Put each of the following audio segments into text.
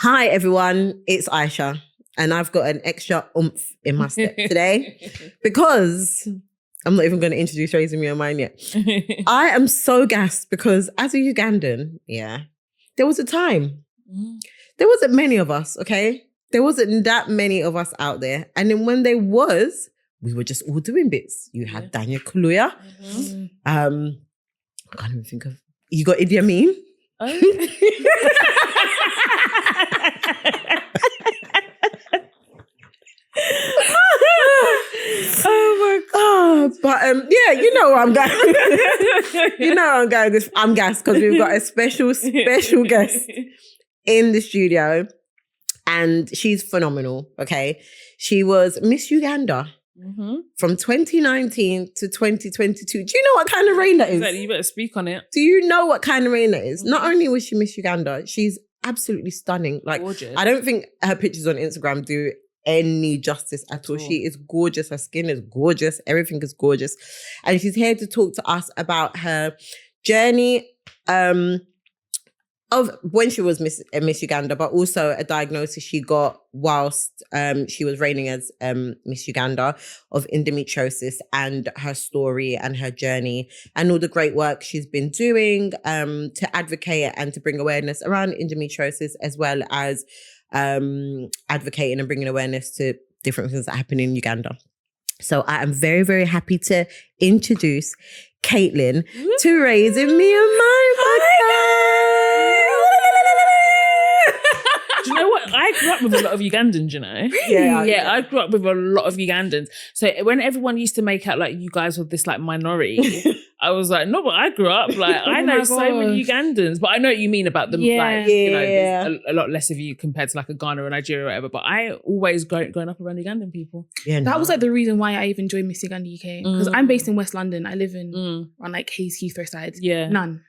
Hi everyone, it's Aisha and I've got an extra oomph in my step today because I'm not even going to introduce Raising Me on Mine yet. I am so gassed because as a Ugandan, there was a time. There wasn't many of us, okay? There wasn't that many of us out there. And then when there was, we were just all doing bits. You had Daniel Kaluuya. I can't even think of... You got Idi Amin. Oh my God. But you know where I'm going. You know where I'm going. I'm gassed because we've got a special guest in the studio and she's phenomenal, okay? She was Miss Uganda from 2019 to 2022. Do you know what kind of reign that is? Exactly. You better speak on it. Do you know what kind of reign that is? Not only was she Miss Uganda, she's absolutely stunning. Like, gorgeous. I don't think her pictures on Instagram do any justice at all. She is gorgeous. Her skin is gorgeous. Everything is gorgeous. And she's here to talk to us about her journey of when she was Miss Uganda, but also a diagnosis she got whilst she was reigning as Miss Uganda of endometriosis, and her story and her journey and all the great work she's been doing to advocate and to bring awareness around endometriosis, as well as advocating and bringing awareness to different things that happen in Uganda. So I am very, very happy to introduce Caitlin to Raising Me on Mine podcast. Do you know what? I grew up with a lot of Ugandans, you know? Yeah, I grew up with a lot of Ugandans. So when everyone used to make out like you guys were this like minority, I was like, no, but I grew up, like, I know so many Ugandans, but I know what you mean about them. You know, there's a lot less of you compared to like a Ghana or Nigeria or whatever, but I always growing up around Ugandan people. Yeah, that was like the reason why I even joined Miss Uganda UK, because I'm based in West London. I live in on like Hayes, Heathrow side. Yeah. None.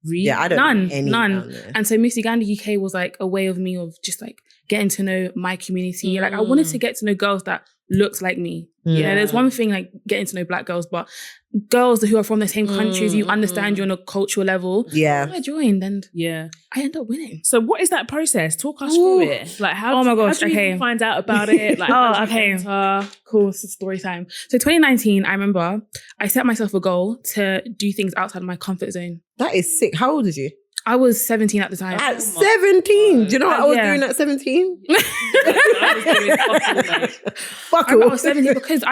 Really? Yeah, I don't know any none. And so Miss Uganda UK was like a way of me of just like getting to know my community. Like I wanted to get to know girls that looked like me. Yeah, there's one thing like getting to know black girls, but girls who are from the same countries, you understand you on a cultural level. Yeah. I joined and I ended up winning. So what is that process? Talk us through it. Like how do you even find out about it? Like, Cool, it's story time. So 2019, I remember I set myself a goal to do things outside of my comfort zone. That is sick. How old is you? I was 17 at the time. At 17? Do you know what I was doing at 17? I was 17 because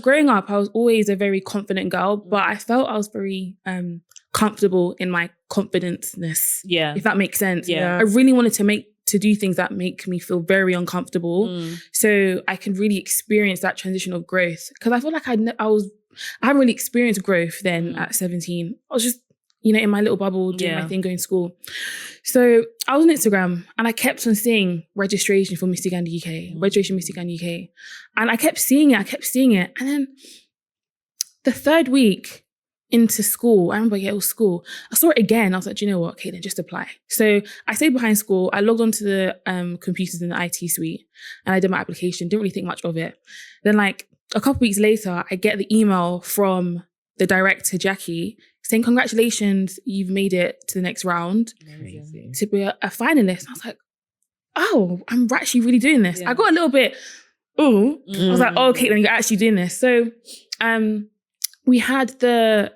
growing up, I was always a very confident girl, but I felt I was very comfortable in my confidence-ness. Yeah. If that makes sense. Yeah. I really wanted to do things that make me feel very uncomfortable, so I can really experience that transition of growth. Because I feel like I haven't really experienced growth then at 17. I was just, in my little bubble, doing my thing, going to school. So I was on Instagram and I kept on seeing registration for Miss Uganda UK, registration Miss Uganda UK. And I kept seeing it. And then the third week into school, I remember, it was school. I saw it again. I was like, do you know what, Caitlin, just apply. So I stayed behind school. I logged onto the computers in the IT suite and I did my application. Didn't really think much of it. Then like a couple weeks later, I get the email from the director, Jackie, saying, congratulations, you've made it to the next round. Amazing. To be a finalist. I was like, oh, I'm actually really doing this. I got a little bit, I was like, oh, Caitlin, you're actually doing this. So we had the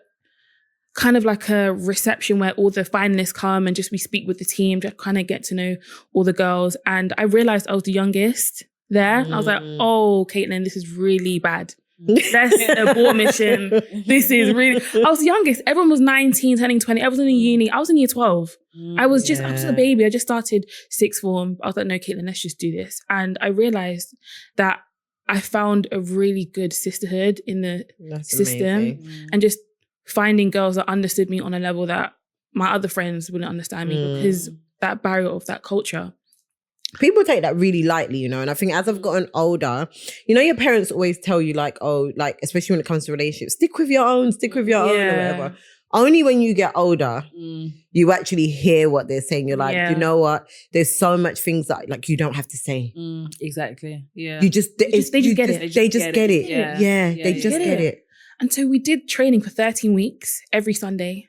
kind of like a reception where all the finalists come and just we speak with the team, just kind of get to know all the girls. And I realized I was the youngest there. I was like, oh, Caitlin, this is really bad. That's a ball mission. This is really... I was the youngest. Everyone was 19, turning 20. I was in uni. I was in year 12. I was just a baby. I just started sixth form. I was like, no, Caitlin, let's just do this. And I realized that I found a really good sisterhood in the system. And just finding girls that understood me on a level that my other friends wouldn't understand me, because that barrier of that culture. People take that really lightly, and I think as I've gotten older, your parents always tell you like, oh, like, especially when it comes to relationships, stick with your own or whatever. Only when you get older, you actually hear what they're saying. You're like, you know what? There's so much things that like you don't have to say. Exactly. Yeah. They just get it. They just get it. Yeah. They just get it. And so we did training for 13 weeks every Sunday.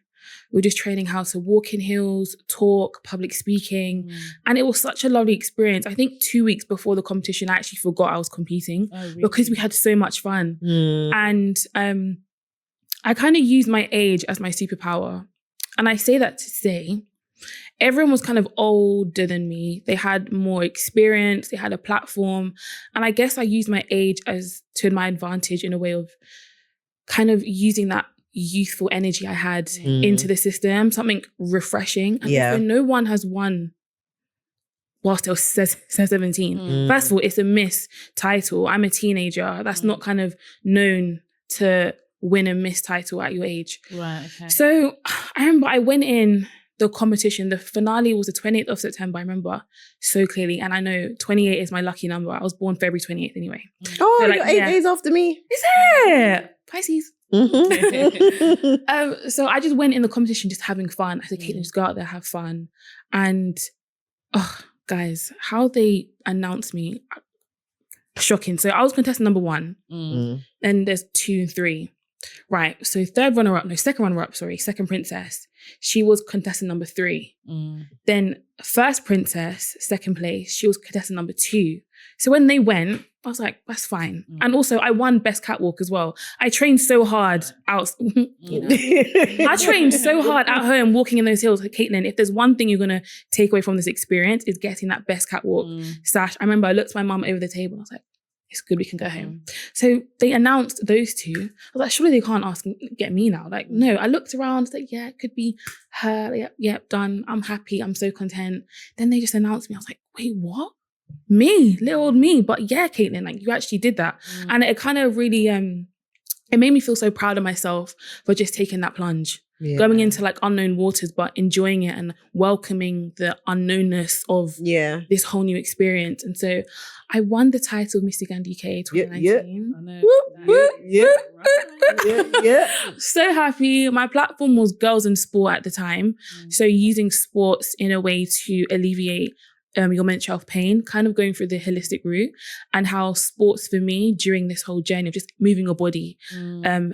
we were just training how to walk in heels, talk, public speaking. And it was such a lovely experience. I think 2 weeks before the competition, I actually forgot I was competing because we had so much fun. And I kind of used my age as my superpower. And I say that to say, everyone was kind of older than me. They had more experience. They had a platform. And I guess I used my age to my advantage in a way of kind of using that youthful energy I had into the system, something refreshing. And so no one has won whilst I was 17. First of all, it's a Miss title. I'm a teenager. That's not kind of known to win a Miss title at your age. Right, okay. So I remember I went in the competition. The finale was the 28th of September, I remember so clearly. And I know 28 is my lucky number. I was born February 28th anyway. Oh, so you're 8 days after me. Is it? Pisces. So I just went in the competition just having fun. I said, Caitlin, just go out there, have fun. And guys, how they announced me, shocking. So I was contestant number 1. Then there's 2 and 3. Right. So second runner-up, second princess. She was contestant number 3. Then first princess, second place, she was contestant number 2. So when they went, I was like, that's fine. And also I won best catwalk as well. I trained so hard out. I trained so hard at home walking in those hills. Like, Caitlin, if there's one thing you're going to take away from this experience is getting that best catwalk sash. I remember I looked at my mum over the table and I was like, it's good, we can go home. So they announced those 2. I was like, surely they can't get me now. Like, no, I looked around, like, yeah, it could be her. Like, yep, done. I'm happy. I'm so content. Then they just announced me. I was like, wait, what? Me, little old me. But yeah, Caitlin, like, you actually did that. And it kind of really, it made me feel so proud of myself for just taking that plunge. Going into like unknown waters, but enjoying it and welcoming the unknownness of this whole new experience. And so I won the title of Miss Uganda UK 2019. So happy. My platform was girls in sport at the time. So using sports in a way to alleviate your mental health pain, kind of going through the holistic route, and how sports for me during this whole journey of just moving your body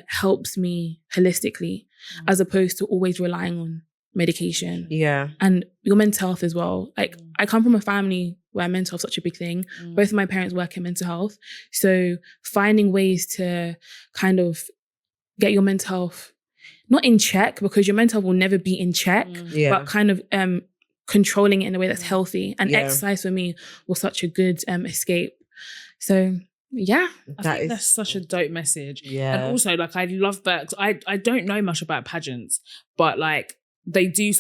helps me holistically, as opposed to always relying on medication. And your mental health as well. Like, I come from a family where mental health is such a big thing. Both of my parents work in mental health. So finding ways to kind of get your mental health, not in check, because your mental health will never be in check, but kind of controlling it in a way that's healthy. And exercise for me was such a good escape. So I think that's such a dope message. And also, like, I love that. I don't know much about pageants, but like, they do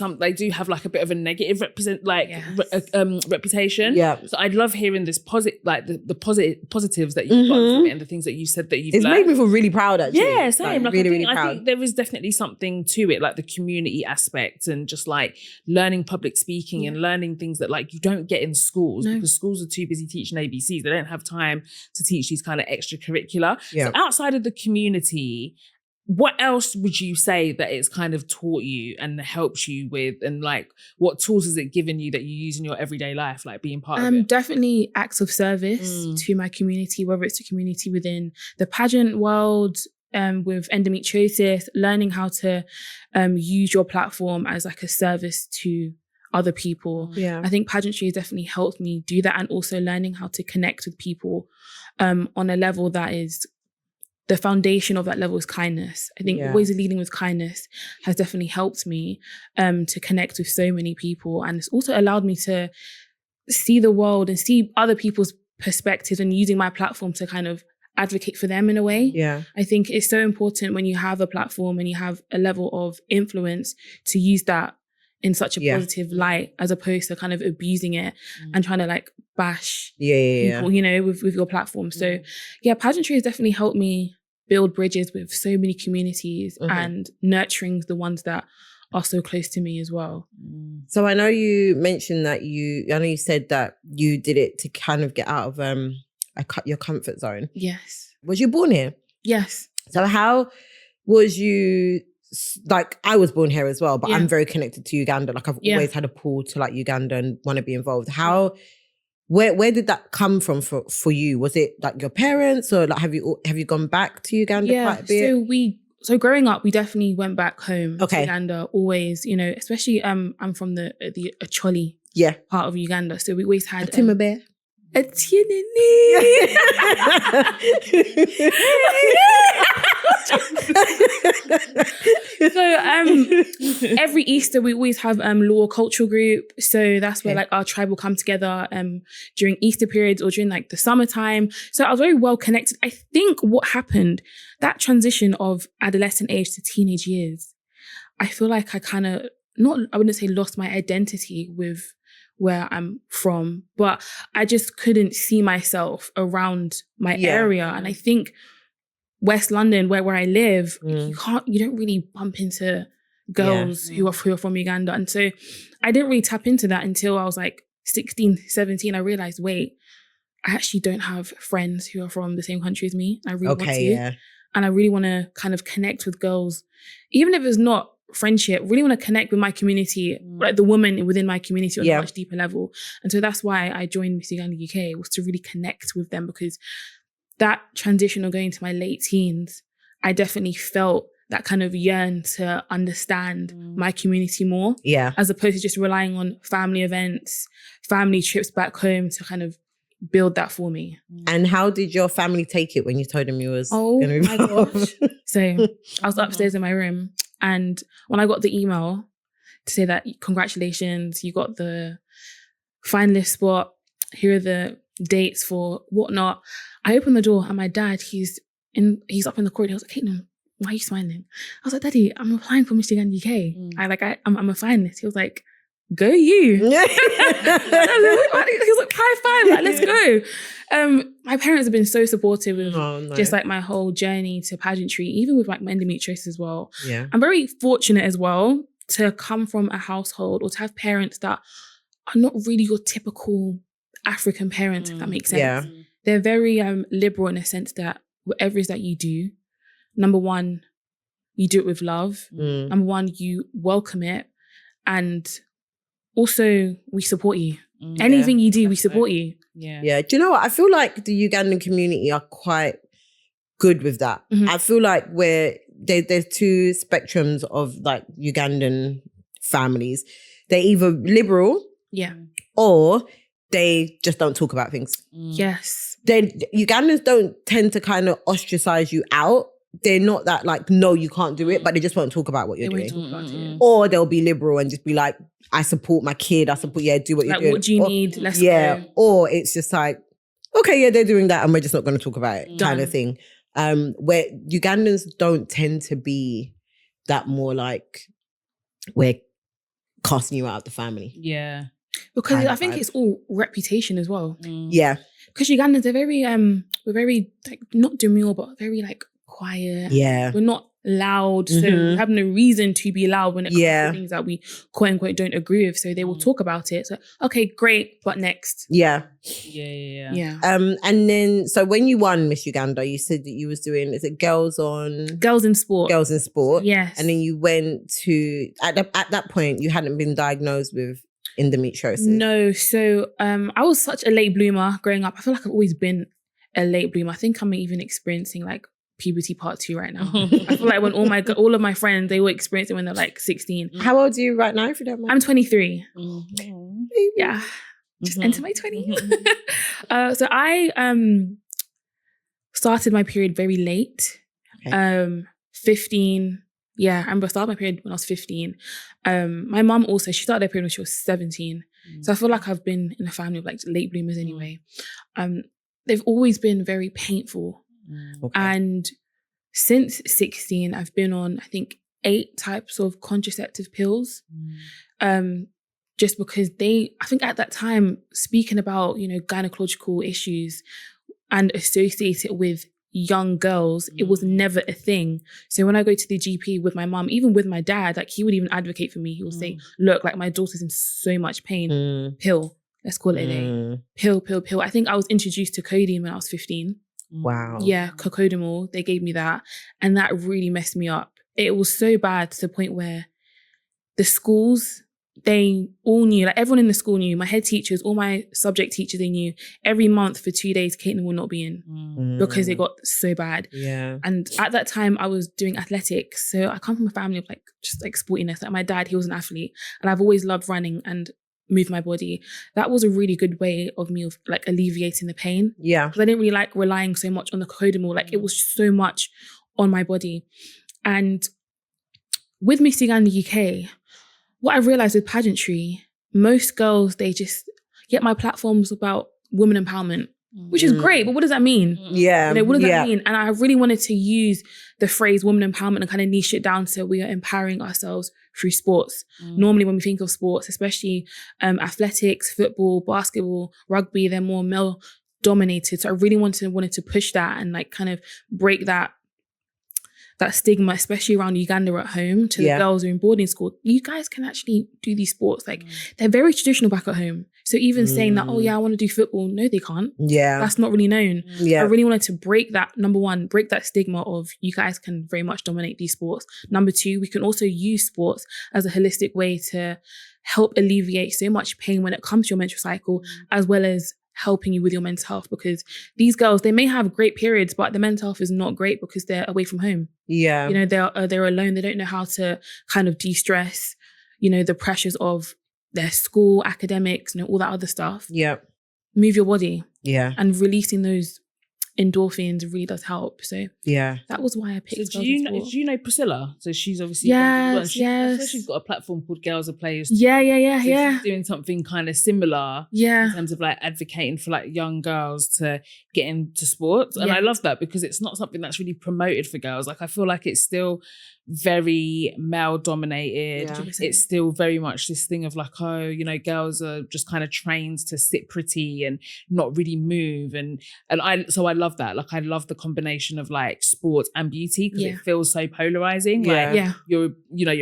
have like a bit of a negative reputation. So I'd love hearing this positive, like the positives that you've got from it and the things that you said that you've learned. It's made me feel really proud, actually. Yeah, same. Like, really, really proud. I think there is definitely something to it, like the community aspect and just like learning public speaking and learning things that like you don't get in schools because schools are too busy teaching ABCs. They don't have time to teach these kind of extracurricular. So outside of the community, what else would you say that it's kind of taught you and helps you with, and like what tools has it given you that you use in your everyday life, like being part of it? Definitely acts of service to my community, whether it's the community within the pageant world, with endometriosis, learning how to use your platform as like a service to other people. I think pageantry has definitely helped me do that, and also learning how to connect with people on a level that is, the foundation of that level is kindness. I think always leading with kindness has definitely helped me to connect with so many people. And it's also allowed me to see the world and see other people's perspectives, and using my platform to kind of advocate for them in a way. I think it's so important when you have a platform and you have a level of influence to use that in such a positive light, as opposed to kind of abusing it and trying to like bash people, you know, with your platform. So pageantry has definitely helped me build bridges with so many communities and nurturing the ones that are so close to me as well. So I know you mentioned that you said that you did it to kind of get out of your comfort zone. Yes. Was you born here? Yes. So how was you, like, I was born here as well, but I'm very connected to Uganda. Like, I've always had a pull to like Uganda and want to be involved. Where did that come from for you? Was it like your parents, or like have you gone back to Uganda quite a bit? So we So growing up, we definitely went back home to Uganda always, you know, especially I'm from the Acholi part of Uganda. So we always had Timber a So every Easter we always have Law Cultural Group. So that's where like our tribe will come together during Easter periods or during like the summertime. So I was very well connected. I think what happened, that transition of adolescent age to teenage years, I feel like I kind of I wouldn't say lost my identity with where I'm from, but I just couldn't see myself around my area. And I think West London, where I live, you don't really bump into girls who are from Uganda. And so I didn't really tap into that until I was like 16, 17. I realized, wait, I actually don't have friends who are from the same country as me. I really want to. And I really want to kind of connect with girls, even if it's not friendship, really want to connect with my community, like the women within my community on a much deeper level. And so that's why I joined Miss Uganda UK, was to really connect with them, because that transition of going to my late teens, I definitely felt that kind of yearn to understand my community more, as opposed to just relying on family events, family trips back home to kind of build that for me. And how did your family take it when you told them you was going to be gosh. So I was upstairs in my room, and when I got the email to say that congratulations, you got the finalist spot, here are the dates for whatnot, I opened the door and my dad, he's up in the corridor. He was like, Caitlin, why are you smiling? I was like, Daddy, I'm applying for Miss Uganda UK. I'm a finalist. He was like, go you. He was like, high five, like, let's go. My parents have been so supportive of just like my whole journey to pageantry, even with like my endometriosis as well. I'm very fortunate as well to come from a household or to have parents that are not really your typical African parents, if that makes sense. They're very liberal in a sense that whatever it is that you do, number one, you do it with love. Number one, you welcome it. And also, we support you. Anything you do, we support you. Do you know what? I feel like the Ugandan community are quite good with that. I feel like there's two spectrums of like Ugandan families. They're either liberal, or they just don't talk about things. Yes. Ugandans don't tend to kind of ostracize you out. They're not that like, no, you can't do it, but they just won't talk about what you're doing. Won't talk about it. Or they'll be liberal and just be like, I support my kid. I support, do what you're doing. What do you need? Let's go. Or it's just like, okay, they're doing that and we're just not going to talk about it kind of thing. Where Ugandans don't tend to be that more like, we're casting you out of the family. Because I think it's all reputation as well. Because Ugandans are very, we're very like, not demure, but very like quiet. We're not loud. So we have no reason to be loud when it comes to things that we quote unquote don't agree with. So they will talk about it. So, okay, great, but next. And then, so when you won Miss Uganda, you said that you was doing, is it Girls in Sport? Girls in Sport. Yes. And then you went to, at that point, you hadn't been diagnosed with endometriosis. No. So I was such a late bloomer growing up. I feel like I've always been a late bloomer. I think I'm even experiencing like puberty part 2 right now. I feel like when all of my friends, they will experience it when they're like 16. How old are you right now, if you don't mind? I'm 23. Yeah. Just enter my 20s. So I started my period very late. 15. Yeah, I remember I started my period when I was 15. My mum also, she started her period when she was 17. So I feel like I've been in a family of like late bloomers anyway. They've always been very painful. And since 16, I've been on, I think, 8 types of contraceptive pills. Just because I think at that time, speaking about, gynecological issues and associated with young girls, it was never a thing. So when I go to the GP with my mum, even with my dad, like he would even advocate for me. He would say, look, like my daughter's in so much pain. Pill. Let's call it a day. Pill. I think I was introduced to codeine when I was 15. Wow. Yeah, cocodamol. They gave me that. And that really messed me up. It was so bad to the point where the schools they all knew, like everyone in the school knew, my head teachers, all my subject teachers, they knew every month for 2 days, Caitlin will not be in because it got so bad. Yeah. And at that time I was doing athletics. So I come from a family of like, just like sportiness. Like my dad, he was an athlete and I've always loved running and move my body. That was a really good way of me of like alleviating the pain. Yeah. Because I didn't really like relying so much on the codamol. Like it was so much on my body. And with Miss Uganda UK, what I realized with pageantry, most girls, they just get my platforms about women empowerment, which is great, but what does that mean? Yeah. You know, what does that mean? And I really wanted to use the phrase women empowerment and kind of niche it down so we are empowering ourselves through sports. Normally when we think of sports, especially athletics, football, basketball, rugby, they're more male dominated. So I really wanted to push that and like kind of break that stigma, especially around Uganda at home, to the girls who are in boarding school. You guys can actually do these sports. Like they're very traditional back at home. So even saying that, oh yeah, I want to do football. No, they can't. Yeah. That's not really known. Yeah. I really wanted to break that, number one, break that stigma of you guys can very much dominate these sports. Number two, we can also use sports as a holistic way to help alleviate so much pain when it comes to your menstrual cycle, as well as helping you with your mental health, because these girls, they may have great periods, but the mental health is not great because they're away from home. Yeah. You know, they're alone. They don't know how to kind of de-stress, you know, the pressures of their school, academics, you know, all that other stuff. Yeah. Move your body. Yeah. And releasing those endorphins really does help. So yeah, that was why I picked. So do you know Priscilla? So she's obviously she's got a platform called Girls Are Players. Yeah. She's doing something kind of similar. Yeah, in terms of like advocating for like young girls to get into sports, and I love that because it's not something that's really promoted for girls. Like I feel like it's still very male dominated. Yeah. It's still very much this thing of like, oh, you know, girls are just kind of trained to sit pretty and not really move, and I love that. Like I love the combination of like sports and beauty because it feels so polarizing. Like you're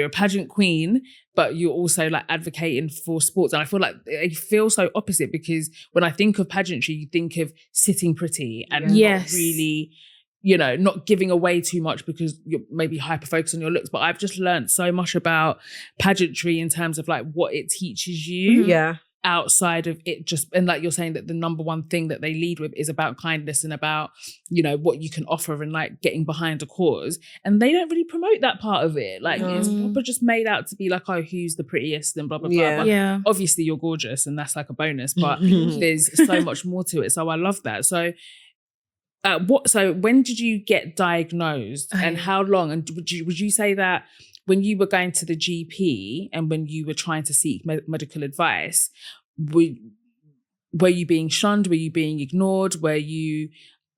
a pageant queen, but you're also like advocating for sports. And I feel like it feels so opposite because when I think of pageantry, you think of sitting pretty and not really, you know, not giving away too much because you're maybe hyper-focused on your looks. But I've just learned so much about pageantry in terms of like what it teaches you. Yeah. Outside of it just, and like you're saying that the number one thing that they lead with is about kindness and about, you know, what you can offer and like getting behind a cause. And they don't really promote that part of it. Like it's proper just made out to be like, oh, who's the prettiest and blah, blah, blah. But obviously you're gorgeous and that's like a bonus, but there's so much more to it. So I love that. So so when did you get diagnosed and how long? And would you say that when you were going to the GP and when you were trying to seek medical advice, were you being shunned? Were you being ignored? Were you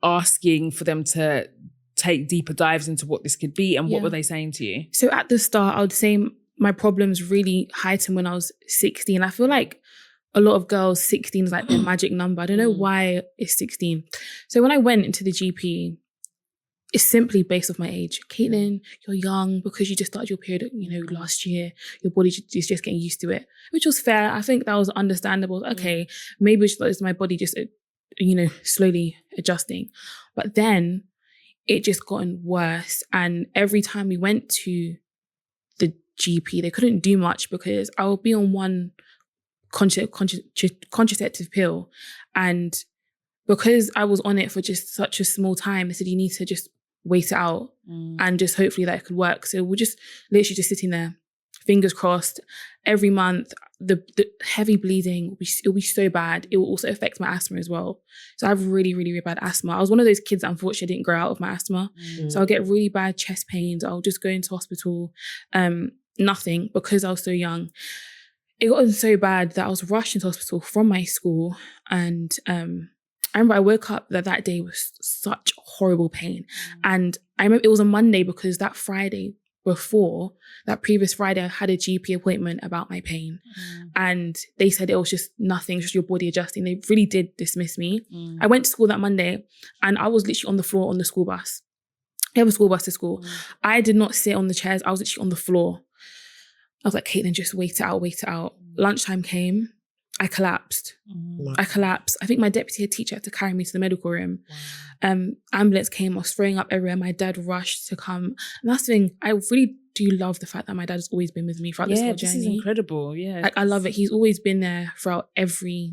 asking for them to take deeper dives into what this could be? And what were they saying to you? So at the start, I would say my problems really heightened when I was 16. I feel like a lot of girls, 16 is like their magic number. I don't know why it's 16. So when I went into the GP, it's simply based off my age. Caitlin, you're young because you just started your period, you know, last year. Your body is just getting used to it, which was fair. I think that was understandable. Okay, maybe it's my body just, you know, slowly adjusting. But then it just gotten worse. And every time we went to the GP, they couldn't do much because I would be on one contraceptive pill. And because I was on it for just such a small time, they said, you need to just wait it out and just hopefully that it could work. So we're just literally just sitting there, fingers crossed. Every month, the heavy bleeding, it'll be so bad. It will also affect my asthma as well. So I have really, really, really bad asthma. I was one of those kids that unfortunately didn't grow out of my asthma. So I'll get really bad chest pains. I'll just go into hospital. Nothing because I was so young. It got so bad that I was rushed into hospital from my school. And I remember I woke up that day with such horrible pain. And I remember it was a Monday because that Friday before, that previous Friday, I had a GP appointment about my pain. And they said it was just nothing, just your body adjusting. They really did dismiss me. I went to school that Monday and I was literally on the floor on the school bus. I have a school bus to school. I did not sit on the chairs. I was literally on the floor. I was like, Caitlin, just wait it out. Lunchtime came. I collapsed. I think my deputy head teacher had to carry me to the medical room. Ambulance came. I was throwing up everywhere. My dad rushed to come. And that's the thing. I really do love the fact that my dad's always been with me throughout this whole journey. This is incredible. Yeah. Like, I love it. He's always been there throughout every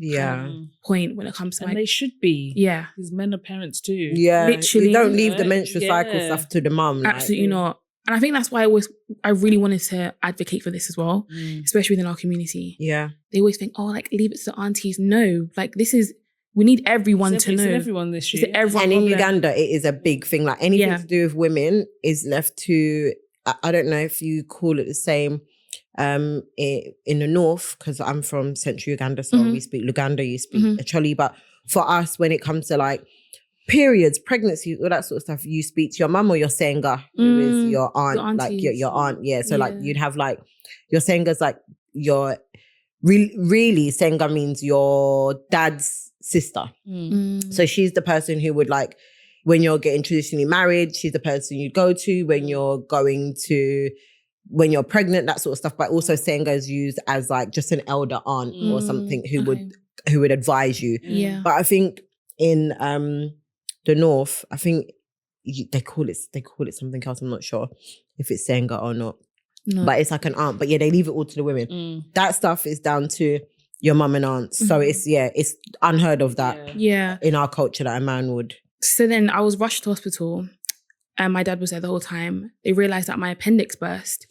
point when it comes to and they should be. Yeah. Because men are parents too. Yeah. Literally. You don't leave the menstrual cycle stuff to the mum. Absolutely not. And I think that's why I really wanted to advocate for this as well, especially within our community. Yeah. They always think, oh, like, leave it to the aunties. No, like, we need everyone to know. It's everyone this year. And in Uganda, it is a big thing. Like, anything to do with women is left to, I don't know if you call it the same in the north, because I'm from central Uganda, so we speak Luganda, you speak Acholi. But for us, when it comes to like periods, pregnancy, all that sort of stuff, you speak to your mum or your senga, who is your aunt, like your aunt. Yeah. So like you'd have like your senga's like your really senga means your dad's sister. So she's the person who would like, when you're getting traditionally married, she's the person you'd go to when you're when you're pregnant, that sort of stuff. But also senga is used as like just an elder aunt or something who would advise you. Yeah. But I think in the north, I think they call it something else. I'm not sure if it's senga or not. No. But it's like an aunt. But yeah, they leave it all to the women. That stuff is down to your mum and aunts. So it's unheard of that in our culture that a man would. So then I was rushed to hospital and my dad was there the whole time. They realised that my appendix burst.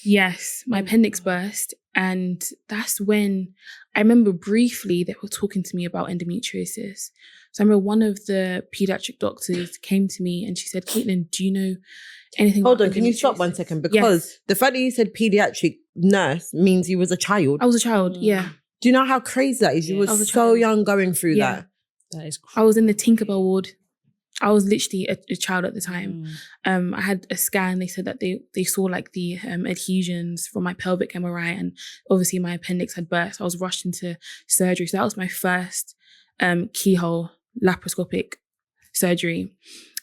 Yes, my appendix burst. And that's when I remember briefly they were talking to me about endometriosis. So I remember one of the pediatric doctors came to me and she said, Caitlin, do you know anything about endometriosis? Hold on, can you stop 1 second? Because the fact that you said pediatric nurse means you was a child. I was a child, yeah. Do you know how crazy that is? You were so young going through that. That is crazy. I was in the Tinkerbell ward. I was literally a child at the time. I had a scan. They said that they saw like the adhesions from my pelvic MRI, and obviously my appendix had burst. I was rushed into surgery. So that was my first keyhole laparoscopic surgery.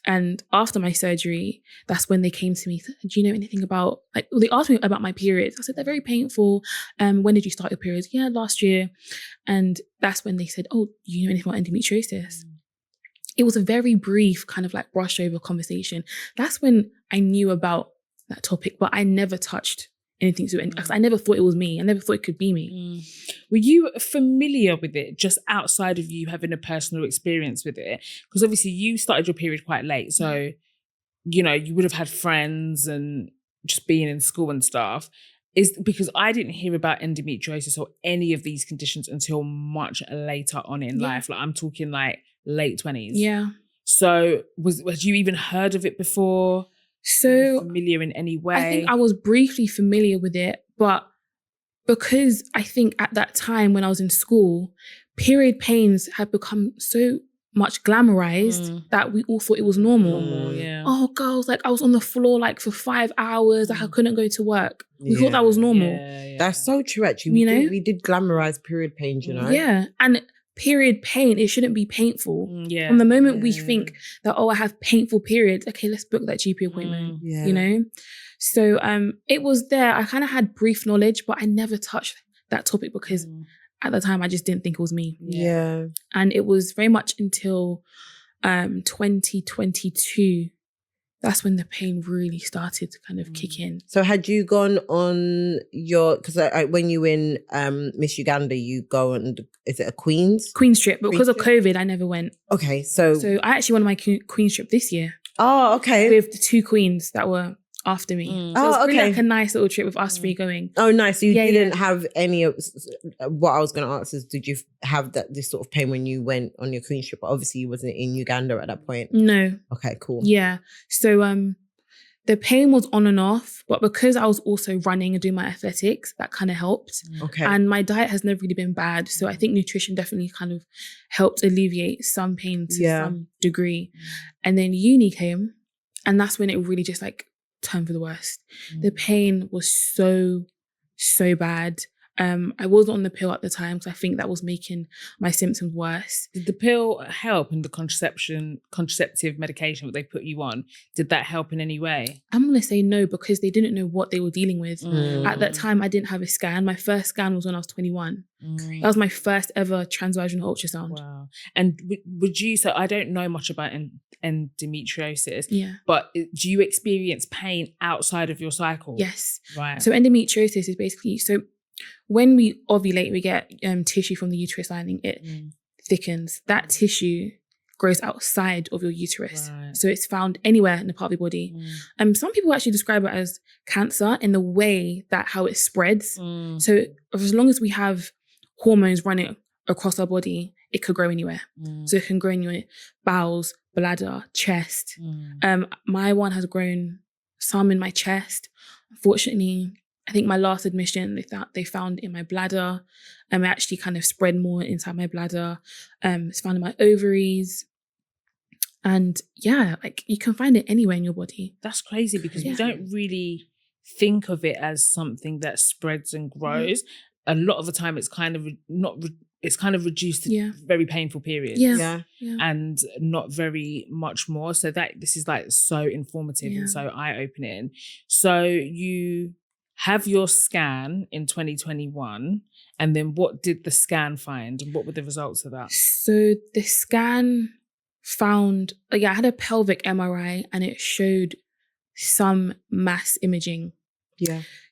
And after my surgery, that's when they came to me. Do you know anything about, like, they asked me about my periods. I said, they're very painful. When did you start your periods? Yeah, last year. And that's when they said, oh, do you know anything about endometriosis? It was a very brief kind of like brush over conversation. That's when I knew about that topic, but I never touched anything to it. Because I never thought it was me. I never thought it could be me. Were you familiar with it just outside of you having a personal experience with it? Because obviously you started your period quite late. So, you know, you would have had friends and just being in school and stuff. Is because I didn't hear about endometriosis or any of these conditions until much later on in life. Like, I'm talking like late 20s. Yeah. So had you even heard of it before? So familiar in any way? I think I was briefly familiar with it, but because I think at that time when I was in school, period pains had become so much glamorized that we all thought it was normal. Oh, girls, like I was on the floor like for 5 hours, like I couldn't go to work. We thought that was normal. That's so true, actually. We did glamorize period pains, you know? Yeah. And period pain, it shouldn't be painful. From the moment we think that, oh, I have painful periods, okay, let's book that GP appointment, you know? So it was there. I kind of had brief knowledge, but I never touched that topic because at the time I just didn't think it was me. Yeah. And it was very much until 2022, that's when the pain really started to kind of kick in. So had you gone on your, because when you were in Miss Uganda, you go on, is it a Queen's trip? But because of COVID, I never went. Okay, so I actually went on my Queen's trip this year. Oh, okay. With the 2 queens that were after me. So it was really like a nice little trip with us 3 going. Oh, nice. So you didn't have any of, what I was going to ask is, did you have this sort of pain when you went on your Queen's trip? But obviously you wasn't in Uganda at that point. No. Okay, cool. Yeah. So the pain was on and off, but because I was also running and doing my athletics, that kind of helped. Okay. And my diet has never really been bad. So I think nutrition definitely kind of helped alleviate some pain to some degree. And then uni came, and that's when it really just like turned for the worst. The pain was so bad. I wasn't on the pill at the time, so I think that was making my symptoms worse. Did the pill help in the contraceptive medication that they put you on? Did that help in any way? I'm going to say no, because they didn't know what they were dealing with. At that time, I didn't have a scan. My first scan was when I was 21. That was my first ever transvaginal ultrasound. Wow. And would you, so I don't know much about endometriosis, but do you experience pain outside of your cycle? Yes. Right. So endometriosis is basically, when we ovulate, we get tissue from the uterus lining. It thickens. That tissue grows outside of your uterus. Right. So it's found anywhere in the part of your body. Some people actually describe it as cancer in the way that how it spreads. So as long as we have hormones running across our body, it could grow anywhere. So it can grow in your bowels, bladder, chest. My one has grown some in my chest. Unfortunately, I think my last admission, they found in my bladder. It actually kind of spread more inside my bladder. It's found in my ovaries. And yeah, like you can find it anywhere in your body. That's crazy, because we don't really think of it as something that spreads and grows. A lot of the time it's kind of it's kind of reduced to very painful periods. And not very much more. So this is like so informative and so eye-opening. So you have your scan in 2021, and then what did the scan find, and what were the results of that? So the scan found, I had a pelvic MRI, and it showed some mass imaging.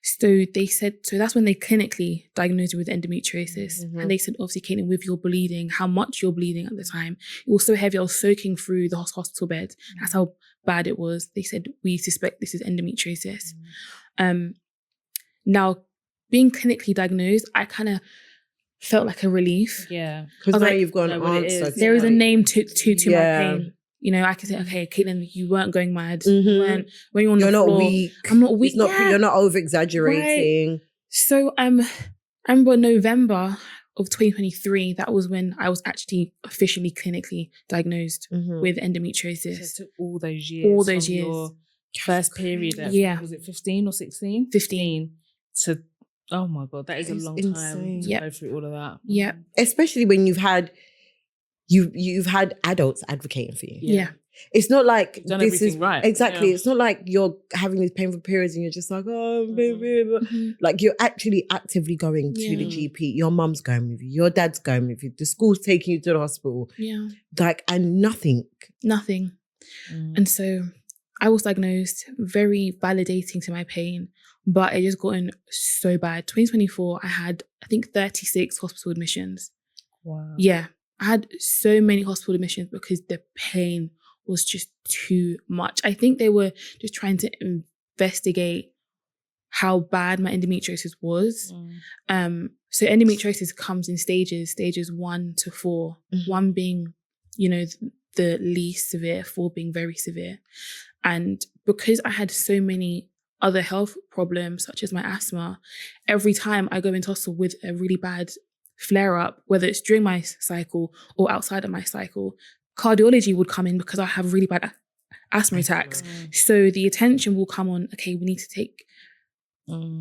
So they said, so that's when they clinically diagnosed me with endometriosis. And they said, obviously, Caitlin, with your bleeding, how much you're bleeding at the time, it was so heavy, I was soaking through the hospital bed. That's how bad it was. They said, we suspect this is endometriosis. Now, being clinically diagnosed, I kind of felt like a relief. Because now you've got an answer. There is a name to my pain. You know, I can say, okay, Caitlin, you weren't going mad. You weren't, when you're on the floor. You're not weak. I'm not weak. You're not over-exaggerating. Right. So I remember November of 2023, that was when I was actually officially clinically diagnosed with endometriosis. So it took all those years. All those years. Your first period. Was it 15 or 16? 15. So, oh my God, that is a long time to go through all of that. Yeah. Especially when you've had adults advocating for you. Yeah. It's not like done everything right. Exactly. Yeah. It's not like you're having these painful periods and you're just like, like you're actually actively going to the GP. Your mum's going with you. Your dad's going with you. The school's taking you to the hospital. Yeah. Like, and nothing. And so I was diagnosed, very validating to my pain, but it just gotten so bad. 2024, I had, I think, 36 hospital admissions. Wow. Yeah. I had so many hospital admissions because the pain was just too much. I think they were just trying to investigate how bad my endometriosis was. So endometriosis comes in stages 1 to 4. 1 being, the least severe, 4 being very severe. And because I had so many other health problems, such as my asthma, every time I go into hospital with a really bad flare-up, whether it's during my cycle or outside of my cycle, cardiology would come in because I have really bad asthma attacks. So the attention will come on, okay, we need to take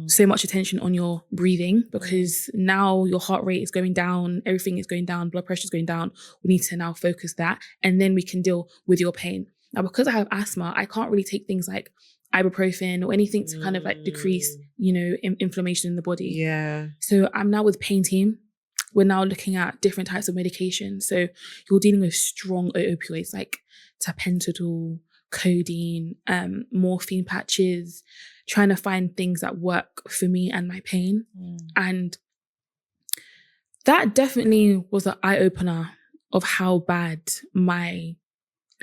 so much attention on your breathing because now your heart rate is going down, everything is going down, blood pressure is going down. We need to now focus that, and then we can deal with your pain. Now, because I have asthma, I can't really take things like ibuprofen or anything to kind of like decrease, inflammation in the body. Yeah. So I'm now with pain team. We're now looking at different types of medication. So you're dealing with strong opioids like tapentadol, codeine, morphine patches, trying to find things that work for me and my pain. And that definitely was an eye-opener of how bad my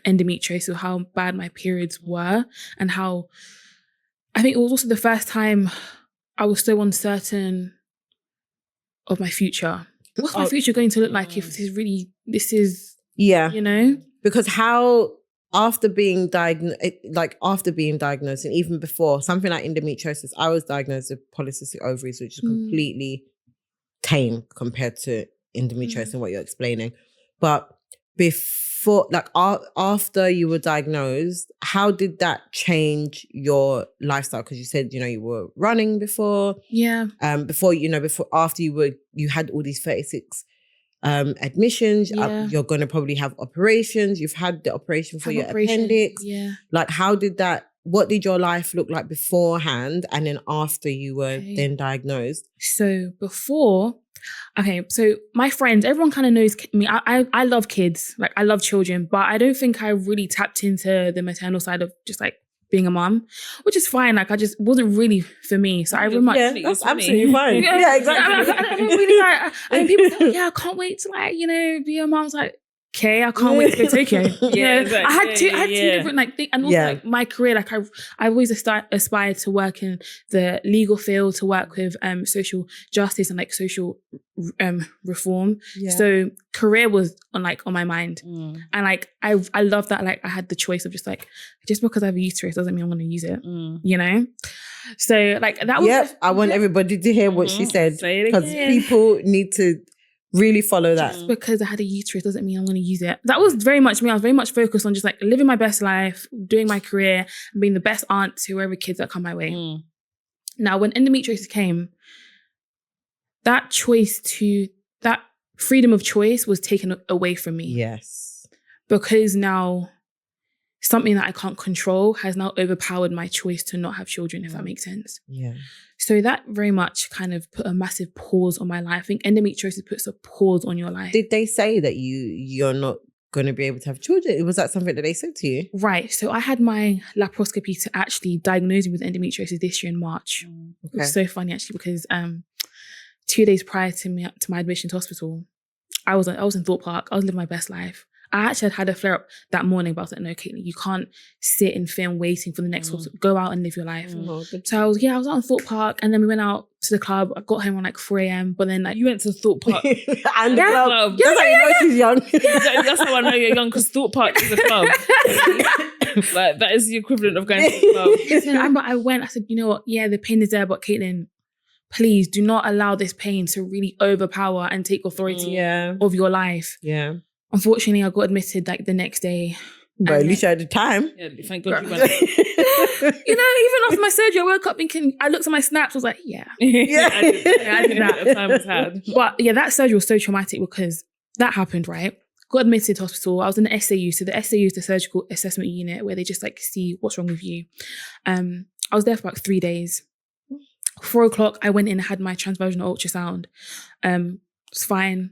endometriosis, how bad my periods were, and how I think it was also the first time I was so uncertain of my future. What's my future going to look like if this is because how after being diagnosed, and even before something like endometriosis, I was diagnosed with polycystic ovaries, which is completely tame compared to endometriosis and what you're explaining. But before after you were diagnosed, how did that change your lifestyle? Because you said, you were running before. Yeah. After you had all these 36 admissions. Yeah. You're going to probably have operations. You've had the operation for your appendix. Yeah. Like, what did your life look like beforehand and then after you were then diagnosed? So so my friends, everyone kind of knows me. I love kids. Like, I love children, but I don't think I really tapped into the maternal side of just like being a mom, which is fine. Like, I just wasn't really for me. So I remember, that's absolutely fine. Yeah, exactly. I don't really like. I mean, people say, I can't wait to be a mom. It's like, okay, I can't wait to go to Tokyo. Exactly. I had two different things, and also my career. Like, I always aspired to work in the legal field, to work with social justice and like social reform. Yeah. So career was on my mind, and like I love that. Like, I had the choice of just because I have a uterus doesn't mean I'm going to use it. So like that was. Yep, I want everybody to hear what she said, because people need to really follow that. Just because I had a uterus doesn't mean I'm going to use it. That was very much me. I was very much focused on just like living my best life, doing my career, and being the best aunt to whoever kids that come my way. Now, when endometriosis came, that freedom of choice was taken away from me. Yes. Because now something that I can't control has now overpowered my choice to not have children, if that makes sense. Yeah. So that very much kind of put a massive pause on my life. I think endometriosis puts a pause on your life. Did they say that you're not going to be able to have children? Was that something that they said to you? Right. So I had my laparoscopy to actually diagnose me with endometriosis this year in March. Okay. It was so funny actually, because 2 days prior to my admission to hospital, I was in Thorpe Park. I was living my best life. I actually had a flare-up that morning, but I was like, no, Caitlin, you can't sit in film waiting for the next hospital. Go out and live your life. So I was out in Thorpe Park, and then we went out to the club. I got home around 4 a.m. But then you went to Thorpe Park and the club. That's how you know she's young. That's how I know you're young, because Thorpe Park is a club. Like, that is the equivalent of going to the club. So I went. I said, you know what? Yeah, the pain is there, but Caitlin, please do not allow this pain to really overpower and take authority of your life. Yeah. Unfortunately, I got admitted the next day. But at least you had the time. Yeah, thank God you went. Even after my surgery, I woke up thinking, I looked at my snaps, I was like, I did that. The time was had. But that surgery was so traumatic because that happened, right? Got admitted to hospital. I was in the SAU. So the SAU is the surgical assessment unit, where they just see what's wrong with you. I was there for 3 days. 4 o'clock, I went in and had my transvaginal ultrasound. It was fine.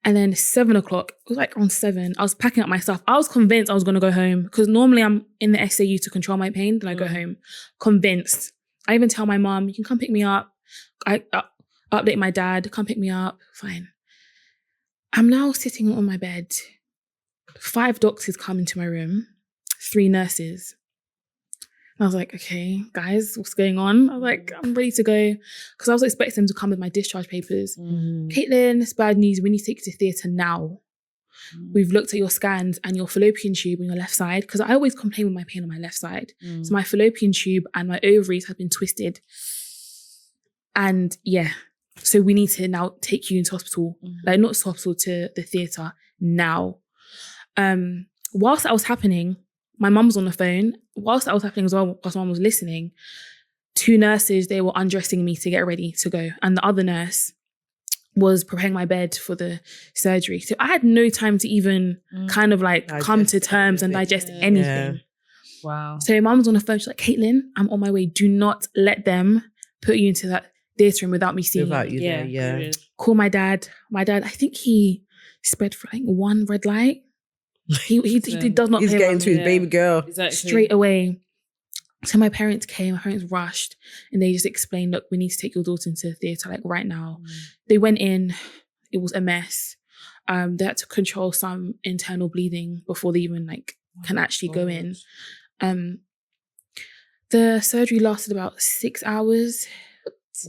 And then 7 o'clock, it was around 7, I was packing up my stuff. I was convinced I was going to go home, because normally I'm in the SAU to control my pain. Then I go home. Convinced. I even tell my mom, you can come pick me up. I update my dad, come pick me up. Fine. I'm now sitting on my bed. 5 doctors come into my room. 3 nurses. I was like, okay, guys, what's going on? I was like, I'm ready to go. Because I was expecting them to come with my discharge papers. Caitlin, it's bad news. We need to take you to theatre now. We've looked at your scans and your fallopian tube on your left side. Because I always complain with my pain on my left side. So my fallopian tube and my ovaries have been twisted. And so we need to now take you into hospital. Not to hospital, to the theatre now. Whilst that was happening, my mum was on the phone. Whilst that was happening as well, whilst mum was listening, 2 nurses, they were undressing me to get ready to go. And the other nurse was preparing my bed for the surgery. So I had no time to even kind of come to terms and digest anything. Yeah. Wow. So mum was on the phone. She's like, Caitlin, I'm on my way. Do not let them put you into that theatre room without me seeing without you. Yeah. Call my dad. My dad, I think he sped for 1 red light. He does not. He's getting to his baby girl straight away. So my parents came. My parents rushed, and they just explained, "Look, we need to take your daughter into the theatre right now." They went in. It was a mess. They had to control some internal bleeding before they even can actually go in. The surgery lasted about 6 hours.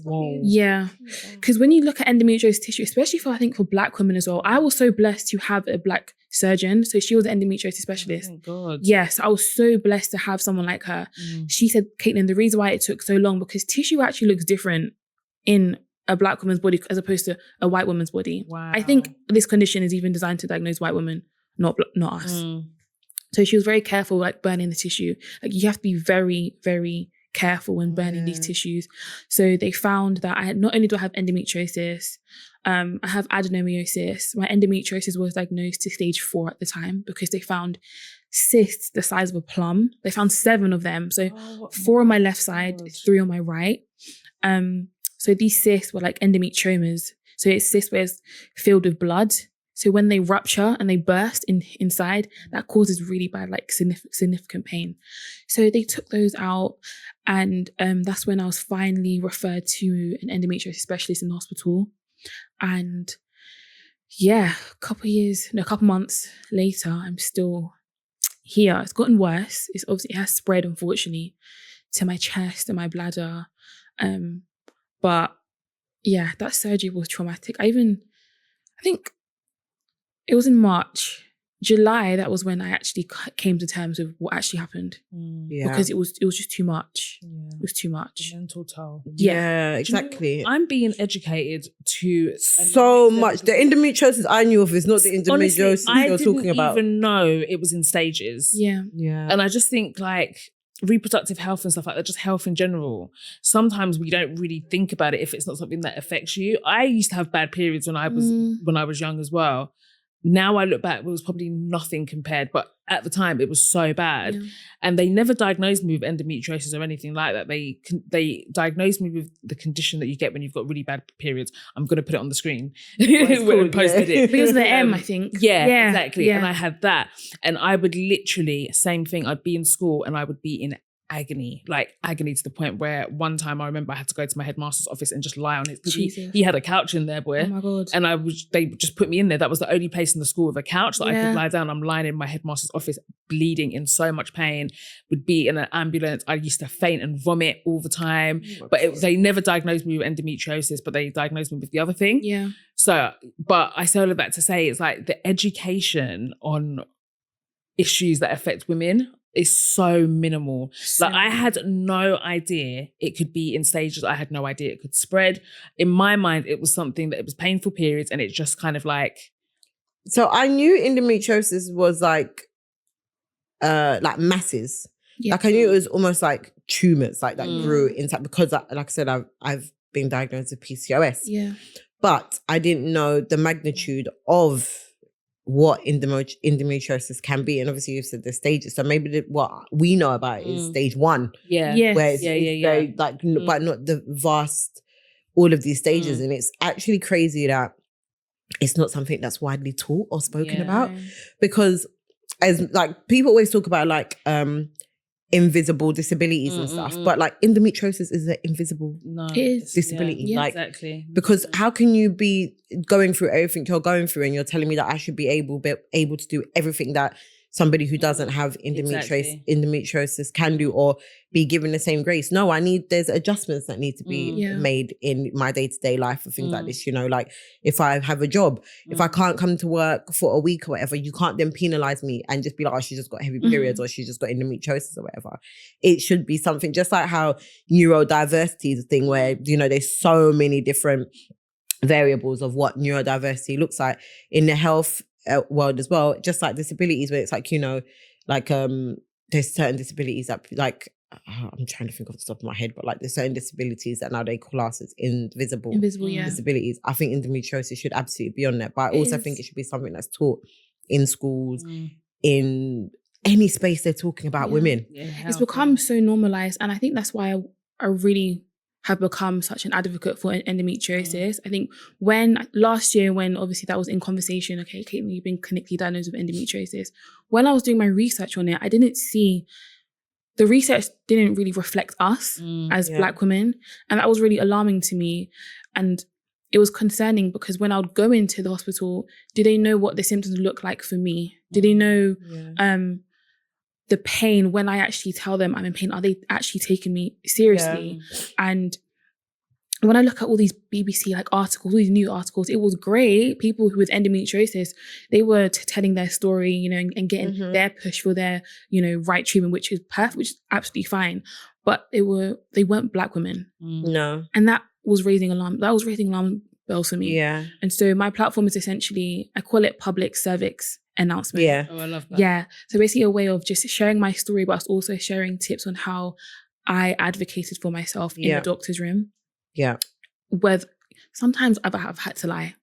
Whoa. Yeah, because when you look at endometriosis tissue, especially for Black women as well, I was so blessed to have a Black surgeon. So she was an endometriosis specialist. Oh God. Yes, I was so blessed to have someone like her. She said, Caitlin, the reason why it took so long, because tissue actually looks different in a Black woman's body as opposed to a white woman's body. Wow. I think this condition is even designed to diagnose white women, not us. So she was very careful, like burning the tissue. Like you have to be very, very careful when burning these tissues. So they found that not only do I have endometriosis, I have adenomyosis. My endometriosis was diagnosed to stage 4 at the time because they found cysts the size of a plum. They found 7 of them. So 4 on my left side, 3 on my right. So these cysts were like endometriomas. So it's cysts where it's filled with blood. So when they rupture and they burst inside, that causes really bad, like significant pain. So they took those out, and that's when I was finally referred to an endometriosis specialist in the hospital. And yeah, a couple months later, I'm still here. It's gotten worse. It has spread, unfortunately, to my chest and my bladder. But yeah, that surgery was traumatic. I think it was in March, July. That was when I actually came to terms with what actually happened. Because it was just too much. It was too much. The mental toll. Yeah, exactly. You know, I'm being educated to so much. The endometriosis I knew of is not the endometriosis you're talking about. I didn't even know it was in stages. Yeah. And I just think like reproductive health and stuff like that, just health in general, sometimes we don't really think about it if it's not something that affects you. I used to have bad periods when I was young as well. Now I look back, it was probably nothing compared, but at the time it was so bad. And they never diagnosed me with endometriosis or anything like that. They diagnosed me with the condition that you get when you've got really bad periods. I'm going to put it on the screen. When posted it. Because of the M, I think. Yeah, exactly. Yeah. And I had that. And I would literally, same thing, I'd be in school and I would be in agony to the point where one time I remember I had to go to my headmaster's office and just lie on it. He had a couch in there, boy. Oh my God. And they just put me in there. That was the only place in the school with a couch that I could lie down. I'm lying in my headmaster's office, bleeding, in so much pain, would be in an ambulance. I used to faint and vomit all the time. They never diagnosed me with endometriosis, but they diagnosed me with the other thing. Yeah. So, but I say all of that to say, it's like the education on issues that affect women is so minimal. Like I had no idea it could be in stages. I had no idea it could spread. In my mind, it was something that it was painful periods and it just kind of like. So I knew endometriosis was like masses. Yeah. Like I knew it was almost like tumors, like that grew inside because like I said, I've been diagnosed with PCOS. Yeah. But I didn't know the magnitude of what endometriosis can be. And obviously you've said the stages. So maybe what we know about it is stage 1. Yeah. Yes. Where it's very, like, but not the vast, all of these stages. And it's actually crazy that it's not something that's widely taught or spoken about. Because as like people always talk about like invisible disabilities and stuff, but like endometriosis is an invisible disability. Yeah, like exactly. Because how can you be going through everything you're going through and you're telling me that I should be able to do everything that somebody who doesn't have endometriosis can do or be given the same grace? No, there's adjustments that need to be made in my day-to-day life for things like this, you know, like if I have a job, if I can't come to work for a week or whatever, you can't then penalize me and just be like, oh, she just got heavy periods or she just got endometriosis or whatever. It should be something just like how neurodiversity is a thing where, you know, there's so many different variables of what neurodiversity looks like in the health world as well, just like disabilities where it's like, you know, like there's certain disabilities that like I'm trying to think off the top of my head, but like there's certain disabilities that now they class as invisible disabilities. I think endometriosis should absolutely be on there, but I also think it should be something that's taught in schools, in any space they're talking about women. It's become so normalized, and I think that's why I really have become such an advocate for endometriosis. I think last year when obviously that was in conversation, okay, Caitlin, you've been clinically diagnosed with endometriosis. When I was doing my research on it, I didn't see, the research didn't really reflect us as Black women. And that was really alarming to me. And it was concerning because when I would go into the hospital, do they know what the symptoms look like for me? Do they know the pain when I actually tell them I'm in pain? Are they actually taking me seriously? And when I look at all these BBC like articles, all these new articles, it was great. People who with endometriosis, they were telling their story, you know, and getting their push for their, you know, right treatment, which is perfect, which is absolutely fine. But they weren't Black women. No. And that was raising alarm bells for me. Yeah. And so my platform is essentially, I call it public cervix announcement. Yeah. Oh, I love that. Yeah. So basically a way of just sharing my story, but also sharing tips on how I advocated for myself in the doctor's room. Yeah. Where sometimes I've had to lie.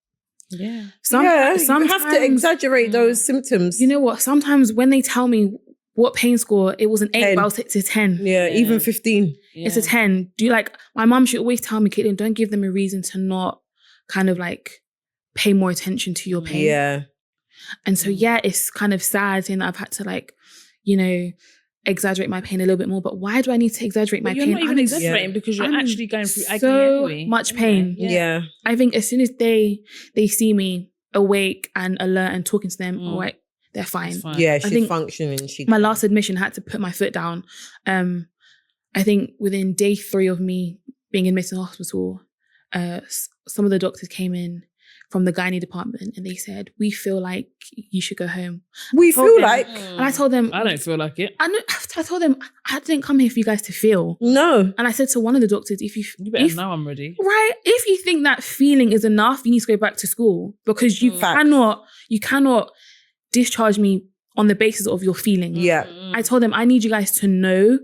Yeah. Sometimes you have to exaggerate those symptoms. You know what? Sometimes when they tell me what pain score, it was an 8, but I'll take to 10. Yeah, even 15. Yeah. It's a 10. My mum should always tell me, Caitlin, don't give them a reason to not kind of like pay more attention to your pain. Yeah. And so, it's kind of sad saying that I've had to like, you know, exaggerate my pain a little bit more. But why do I need to exaggerate my pain? You're not even exaggerating because you're actually going through agony so anyway. much pain. Yeah. I think as soon as they see me awake and alert and talking to them, all right, they're fine. Yeah, she's functioning. My last admission, I had to put my foot down. I think within day 3 of me being admitted to hospital, some of the doctors came in from the gynae department and they said, we feel like you should go home. And I told them, I don't feel like it. I told them, I didn't come here for you guys to feel. No. And I said to one of the doctors, you better know I'm ready. Right. If you think that feeling is enough, you need to go back to school because you cannot discharge me on the basis of your feeling. Yeah. I told them, I need you guys to know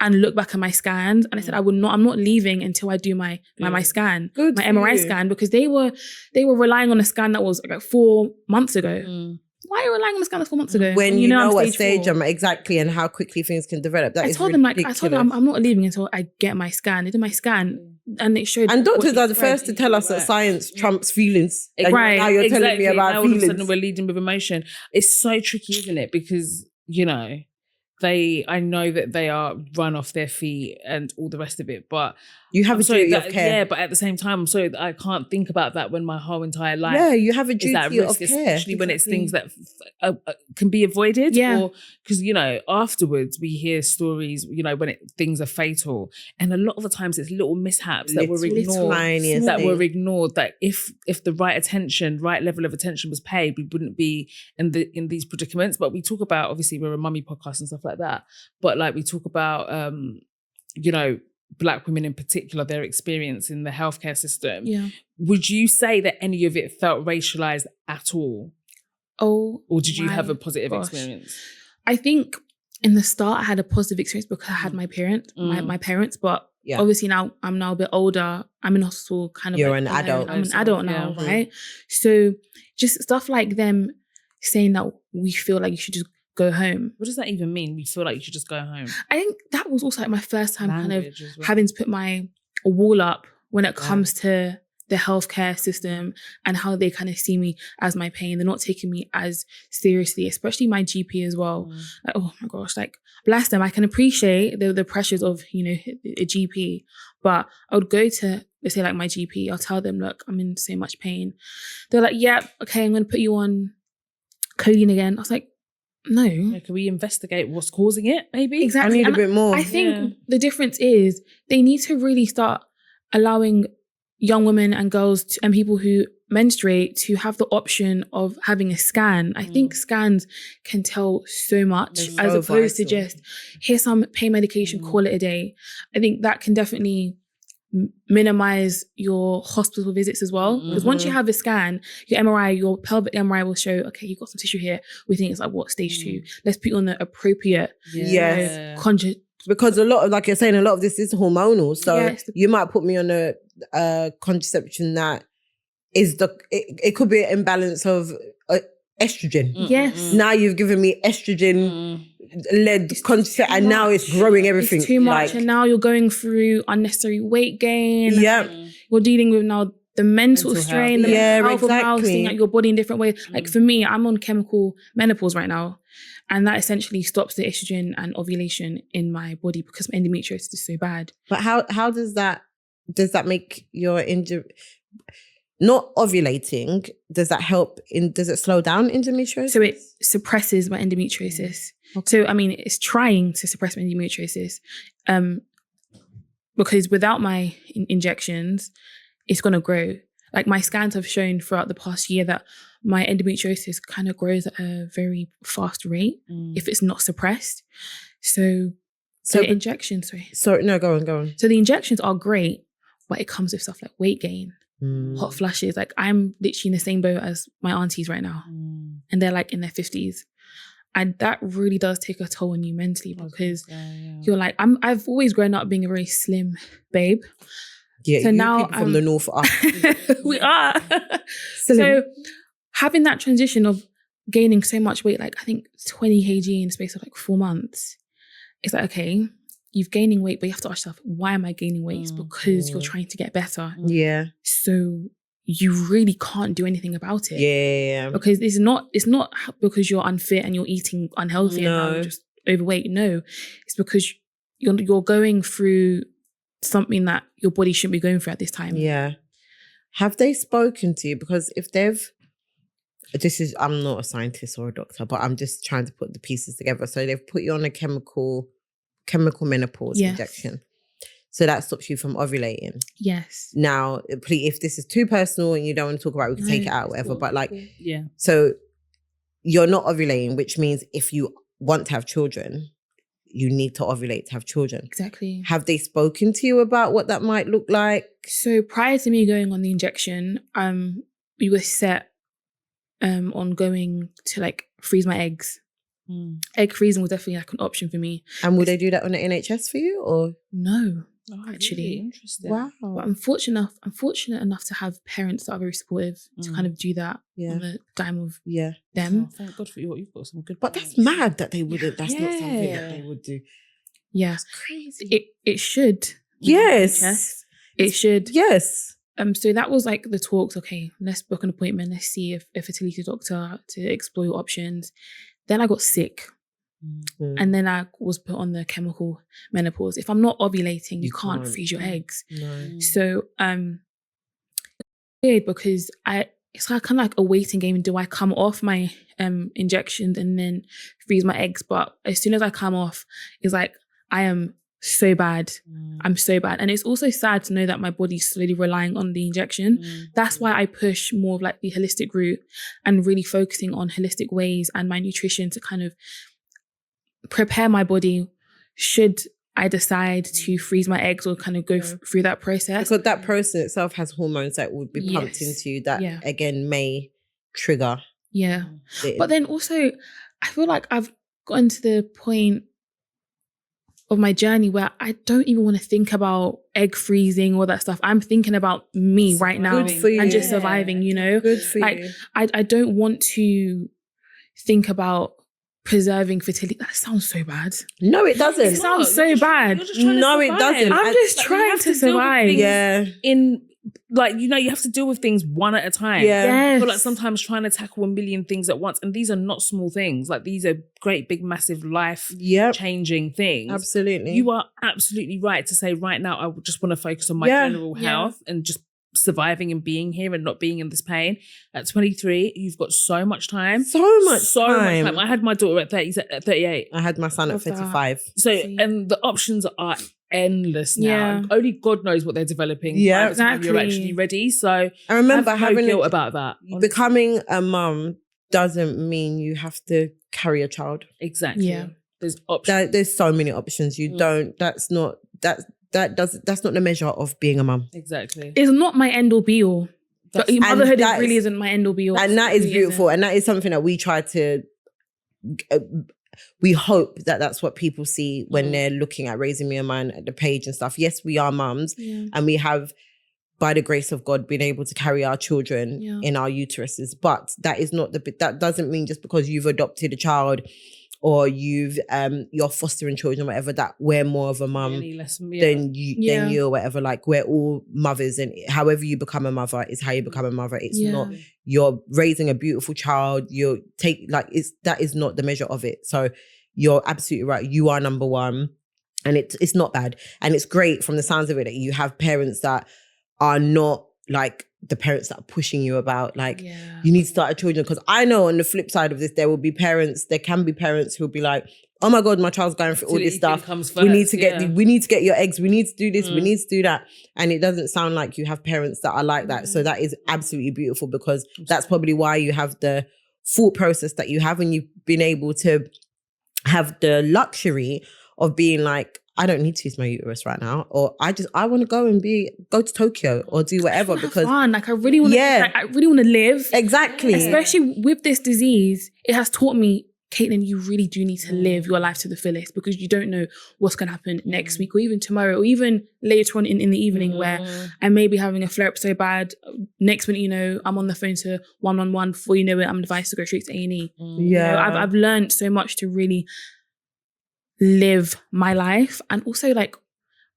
and look back at my scans. And I said, I'm not leaving until I do my scan, my MRI scan, because they were relying on a scan that was like 4 months ago. Why are you relying on a scan that's 4 months ago? When you know what stage I'm exactly and how quickly things can develop. I told them I'm not leaving until I get my scan. They did my scan and it showed. And doctors are the first to tell us that science trumps feelings. Right. Now you're telling me about now feelings. All of a sudden we're leading with emotion. It's so tricky, isn't it? Because, you know, I know that they are run off their feet and all the rest of it, but you have a duty of care. Yeah, but at the same time, I'm sorry that I can't think about that when my whole entire life. Yeah, you have a duty of care, especially when it's things that can be avoided. Yeah, or because afterwards we hear stories. When things are fatal, and a lot of the times it's little mishaps that were ignored. That if the right level of attention was paid, we wouldn't be in these predicaments. But we talk about, obviously we're a mummy podcast and stuff like that. But like we talk about Black women in particular, their experience in the healthcare system. Yeah. Would you say that any of it felt racialized at all? Oh, or did you have a positive experience? I think in the start I had a positive experience because I had my parents, but obviously now I'm a bit older. I'm in hospital kind of. You're an adult. I'm an adult now, right? So just stuff like them saying that we feel like you should just go home. What does that even mean? We feel like you should just go home. I think that was also like my first time having to put my wall up when it comes to the healthcare system and how they kind of see me as my pain. They're not taking me as seriously, especially my GP as well. Like, oh my gosh, like bless them. I can appreciate the pressures of, a GP, but I would go to, let's say like my GP, I'll tell them, look, I'm in so much pain. They're like, yeah, okay, I'm going to put you on codeine again. I was like, no. Yeah, can we investigate what's causing it, maybe? Exactly. I need a bit more. I think the difference is they need to really start allowing young women and girls and people who menstruate to have the option of having a scan. I think scans can tell so much as opposed to just, here's some pain medication, call it a day. I think that can definitely minimize your hospital visits as well, because once you have a scan, your MRI, your pelvic MRI will show, okay, you've got some tissue here. We think it's like stage 2. Let's put you on the appropriate because a lot of, like you're saying, a lot of this is hormonal, so you might put me on a contraception that is it could be an imbalance of estrogen. Yes. Now you've given me estrogen led contraception and now it's growing everything. It's too much, and now you're going through unnecessary weight gain. Yeah. You're dealing with now the mental strain, the health of now seeing like your body in different ways. Like for me, I'm on chemical menopause right now, and that essentially stops the estrogen and ovulation in my body because my endometriosis is so bad. But how does that make your not ovulating? Does that help does it slow down endometriosis? So it suppresses my endometriosis. Okay. So, I mean, it's trying to suppress my endometriosis because without my injections, it's going to grow. Like my scans have shown throughout the past year that my endometriosis kind of grows at a very fast rate if it's not suppressed. So the injections, Sorry, no, go on. So the injections are great, but it comes with stuff like weight gain. hot flushes. Like I'm literally in the same boat as my aunties right now. And they're like in their 50s. And that really does take a toll on you mentally because you're like, I've always grown up being a very slim babe. Yeah, so now people from the north are. We are. So having that transition of gaining so much weight, like I think 20 kg in the space of like 4 months, it's like, okay, you've gaining weight, but you have to ask yourself, why am I gaining weight? It's because you're trying to get better. Yeah. So you really can't do anything about it. Yeah. Because it's not because you're unfit and you're eating unhealthy and now you're just overweight. No, it's because you're going through something that your body shouldn't be going through at this time. Yeah. Have they spoken to you? Because if I'm not a scientist or a doctor, but I'm just trying to put the pieces together. So they've put you on a chemical menopause injection. So that stops you from ovulating. Yes. Now, if this is too personal and you don't want to talk about it, we can take it out, whatever. But so you're not ovulating, which means if you want to have children, you need to ovulate to have children. Exactly. Have they spoken to you about what that might look like? So prior to me going on the injection, we were set on going to like freeze my eggs. Egg freezing was definitely like an option for me. And would they do that on the NHS for you or? No, actually. Really interesting. Wow. But I'm fortunate enough to have parents that are very supportive to kind of do that on the dime of them. Oh, thank God for you. You've got some good But that's mad that they wouldn't. That's not something that they would do. Yeah. That's crazy. It should. Yes. It should. Yes. So that was like the talks. Okay, let's book an appointment. Let's see if a fertility doctor to explore your options. Then I got sick. And then I was put on the chemical menopause. If I'm not ovulating, you can't freeze your eggs. No. So weird because it's like kind of like a waiting game. Do I come off my injections and then freeze my eggs? But as soon as I come off, it's like I am so bad. I'm so bad. And it's also sad to know that my body's slowly relying on the injection. That's why I push more of like the holistic route and really focusing on holistic ways and my nutrition to kind of prepare my body should I decide to freeze my eggs or kind of go through that process. Because that process itself has hormones that would be pumped into you that again may trigger. Yeah. But then also I feel like I've gotten to the point of my journey where I don't even want to think about egg freezing or that stuff. I'm thinking about me right now and just surviving, you know? Good for like, you. I don't want to think about preserving fertility. That sounds so bad. No, it doesn't. It sounds so bad. No, it doesn't. I'm just trying to survive. Yeah. You have to deal with things one at a time. Yeah. Yes. I feel like sometimes trying to tackle a million things at once, and these are not small things. Like these are great, big, massive, life-changing things. Absolutely. You are absolutely right to say right now, I just want to focus on my general health and just surviving and being here and not being in this pain. At 23, you've got so much time. So much time. I had my daughter at 38. I had my son at 35. So, and the options are endless now. Yeah. Only God knows what they're developing. Yeah, by the time you're actually ready. So I remember have no guilt about that. Becoming a mum doesn't mean you have to carry a child. Exactly. Yeah. There's options. There's so many options. You don't. That's not the measure of being a mum. Exactly. It's not my end all be all. Motherhood really isn't my end all be all. And that is beautiful. And that is something that we try to. We hope that that's what people see when they're looking at Raising Me a Man at the page and stuff. Yes, we are mums, and we have, by the grace of God, been able to carry our children in our uteruses. But that is not that doesn't mean just because you've adopted a child or you're fostering children or whatever, that we're more of a mum than you or whatever. Like, we're all mothers, and however you become a mother is how you become a mother. It's not you're raising a beautiful child. That is not the measure of it. So you're absolutely right. You are number one, and it's not bad, and it's great from the sounds of it that you have parents that are not like the parents that are pushing you about you need to start a children. Because I know on the flip side of this, there can be parents who'll be like, oh my God, my child's going through all this stuff. We need to get your eggs. We need to do this. We need to do that. And it doesn't sound like you have parents that are like that. So that is absolutely beautiful, because that's probably why you have the thought process that you have, and you've been able to have the luxury of being like, I don't need to use my uterus right now, or I want to go to Tokyo or do whatever because fun. Like I really want to, I really want to live. Exactly. Especially with this disease, it has taught me, Caitlin, you really do need to live your life to the fullest because you don't know what's going to happen next week or even tomorrow or even later on in the evening where I may be having a flare-up so bad. Next minute, you know, I'm on the phone to 111. Before you know it, I'm advised to go straight to A&E. Yeah. You know, I've learned so much to really live my life and also like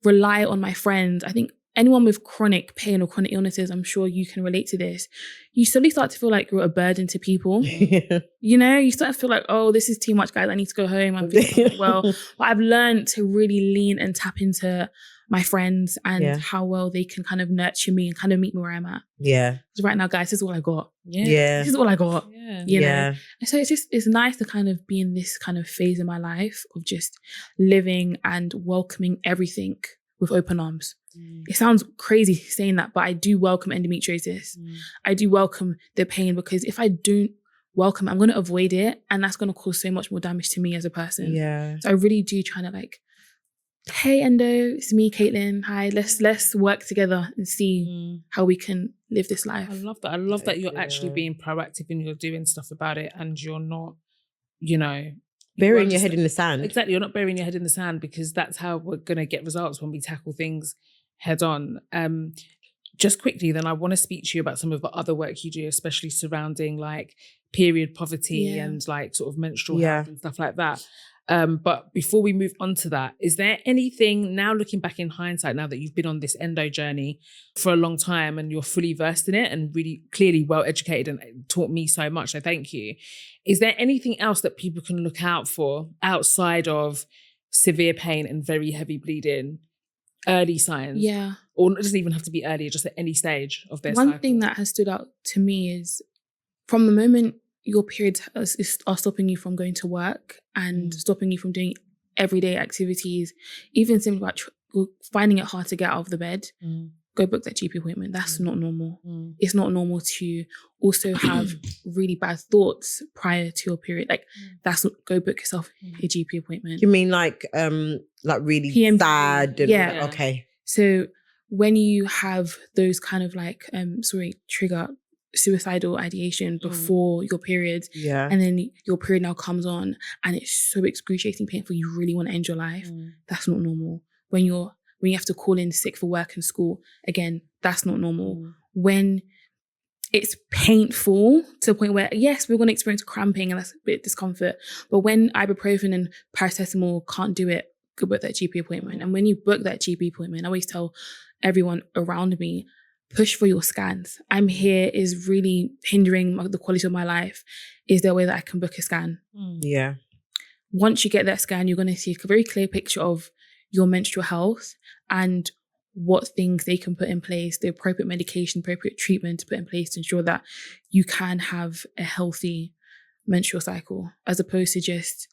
rely on my friends. I think anyone with chronic pain or chronic illnesses, I'm sure you can relate to this. You slowly start to feel like you're a burden to people. You know, you start to feel like, oh, this is too much, guys. I need to go home. I'm feeling well. But I've learned to really lean and tap into my friends and how well they can kind of nurture me and kind of meet me where I'm at. Yeah. Because right now, guys, this is all I got. Yeah. This is all I got. Yeah. You know? And so it's nice to kind of be in this kind of phase in my life of just living and welcoming everything with open arms. It sounds crazy saying that, but I do welcome endometriosis. I do welcome the pain because if I don't welcome it, I'm going to avoid it and that's going to cause so much more damage to me as a person. Yeah. So I really do try to like, hey Endo, it's me, Caitlin. Hi, let's work together and see how we can live this life. I love that. I love that you're actually being proactive and you're doing stuff about it and you're not, you know, burying your head in the sand. Exactly. You're not burying your head in the sand because that's how we're going to get results when we tackle things head on. Just quickly, then I want to speak to you about some of the other work you do, especially surrounding like period poverty and like sort of menstrual health and stuff like that. But before we move on to that, is there anything now looking back in hindsight, now that you've been on this endo journey for a long time and you're fully versed in it and really clearly well educated and taught me so much, so thank you. Is there anything else that people can look out for outside of severe pain and very heavy bleeding, early signs? Yeah. Or it doesn't even have to be early, just at any stage of their cycle. cycle. One thing that has stood out to me is from the moment your periods are stopping you from going to work and stopping you from doing everyday activities, even simply like finding it hard to get out of the bed, go book that GP appointment. That's not normal. It's not normal to also have really bad thoughts prior to your period. Like that's not, go book yourself a GP appointment. You mean like really PM sad? And, okay. So when you have those kind of like, trigger suicidal ideation before your period, and then your period now comes on and it's so excruciating painful, you really want to end your life. That's not normal. When you have to call in sick for work and school, again, that's not normal. When it's painful to the point where, yes, we're going to experience cramping and that's a bit of discomfort, but when ibuprofen and paracetamol can't do it, go book that GP appointment. And when you book that GP appointment, I always tell everyone around me, push for your scans. I'm here is really hindering the quality of my life. Is there a way that I can book a scan? Yeah. Once you get that scan, you're going to see a very clear picture of your menstrual health and what things they can put in place, the appropriate medication, appropriate treatment to put in place to ensure that you can have a healthy menstrual cycle, as opposed to just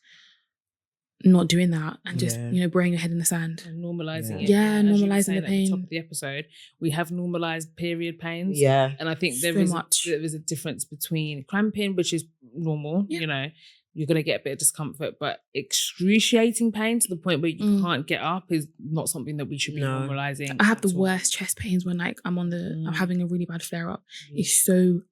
not doing that and just, burying your head in the sand. And normalising it. Yeah, normalising the pain. At the top of the episode, we have normalised period pains. Yeah. And I think there is a difference between cramping, which is normal, you know, you're going to get a bit of discomfort, but excruciating pain to the point where you can't get up is not something that we should be normalising. I have the worst chest pains when like I'm having a really bad flare up. It's so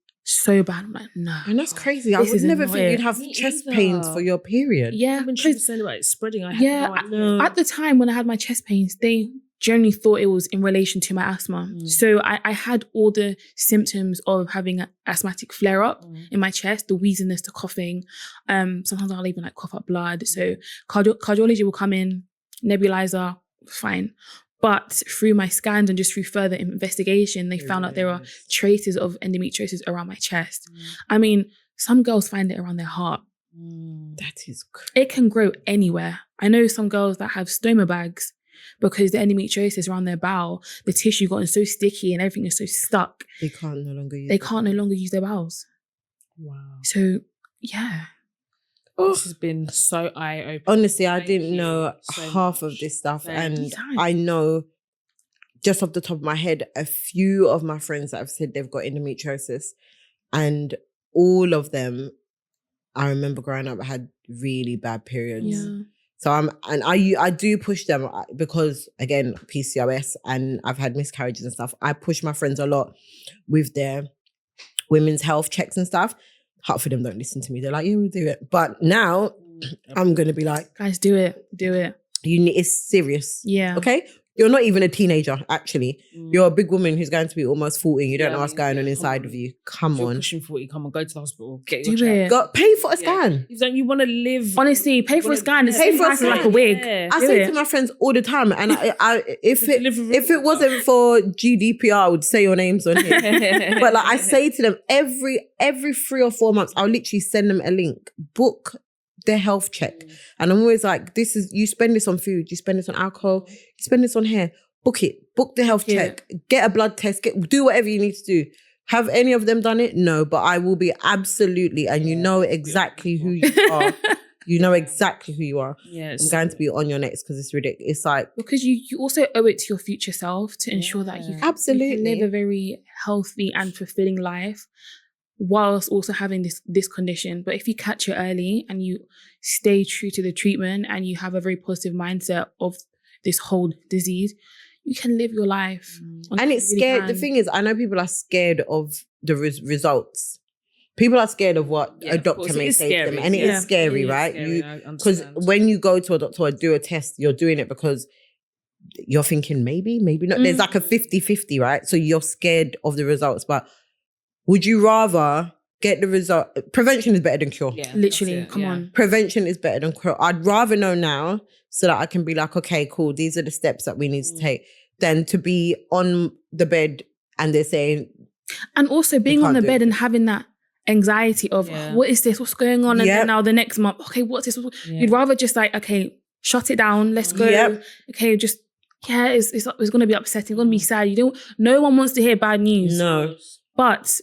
bad. I'm like, no. And that's crazy. I would never think you'd have chest pains for your period. Yeah. When she was saying about it spreading, I had no idea. At the time when I had my chest pains, they generally thought it was in relation to my asthma. So I had all the symptoms of having an asthmatic flare-up in my chest, the wheeziness, the coughing. Sometimes I'll even like cough up blood. So cardiology will come in, nebulizer, fine. But through my scans and just through further investigation, they found out there are traces of endometriosis around my chest. I mean, some girls find it around their heart. That is crazy. It can grow anywhere. I know some girls that have stoma bags because the endometriosis around their bowel, the tissue gotten so sticky and everything is so stuck. They can't no longer use their bowels. Wow. So, yeah. This has been so eye-opening. Honestly, I didn't know half of this stuff. And I know, just off the top of my head, a few of my friends that have said they've got endometriosis. And all of them, I remember growing up, had really bad periods. Yeah. So I do push them because, again, PCOS, and I've had miscarriages and stuff. I push my friends a lot with their women's health checks and stuff. Half of them don't listen to me. They're like, yeah, we'll do it. But now I'm going to be like, guys, do it. It's serious. Yeah. Okay? You're not even a teenager, actually. You're a big woman who's going to be almost 40. You don't know what's going on inside of you. Come on. Pushing 40, come on, go to the hospital. Get your check. Pay for a scan. Don't you want to live? Honestly, pay for a scan. Pay for a scan like a wig. Yeah. I say to my friends all the time, and if it wasn't for GDPR, I would say your names on here. But like I say to them every 3 or 4 months, I'll literally send them a link. Book their health check. And I'm always like, you spend this on food, you spend this on alcohol, you spend this on hair. Book it. Book the health check. Get a blood test. Do whatever you need to do. Have any of them done it? No, but I will be absolutely, and you know exactly who you are. You know exactly who you are. Yes. I'm going to be on your next because it's ridiculous. It's like, because you also owe it to your future self to ensure that you can live a very healthy and fulfilling life, whilst also having this condition. But if you catch it early and you stay true to the treatment and you have a very positive mindset of this whole disease, you can live your life. And it's scary. The thing is, I know people are scared of the results. People are scared of what a doctor may say to them. And it is scary, right? Because when you go to a doctor or do a test, you're doing it because you're thinking maybe not. There's like a 50-50, right? So you're scared of the results. But would you rather get the result? Prevention is better than cure. Yeah, literally, come on. Prevention is better than cure. I'd rather know now so that I can be like, okay, cool, these are the steps that we need to take, than to be on the bed and they're saying... And also being on the bed and having that anxiety of, what is this? What's going on? And then now the next month, okay, what's this? You'd rather just like, okay, shut it down. Let's go. Okay, just... Yeah, it's going to be upsetting. It's going to be sad. No one wants to hear bad news. No. But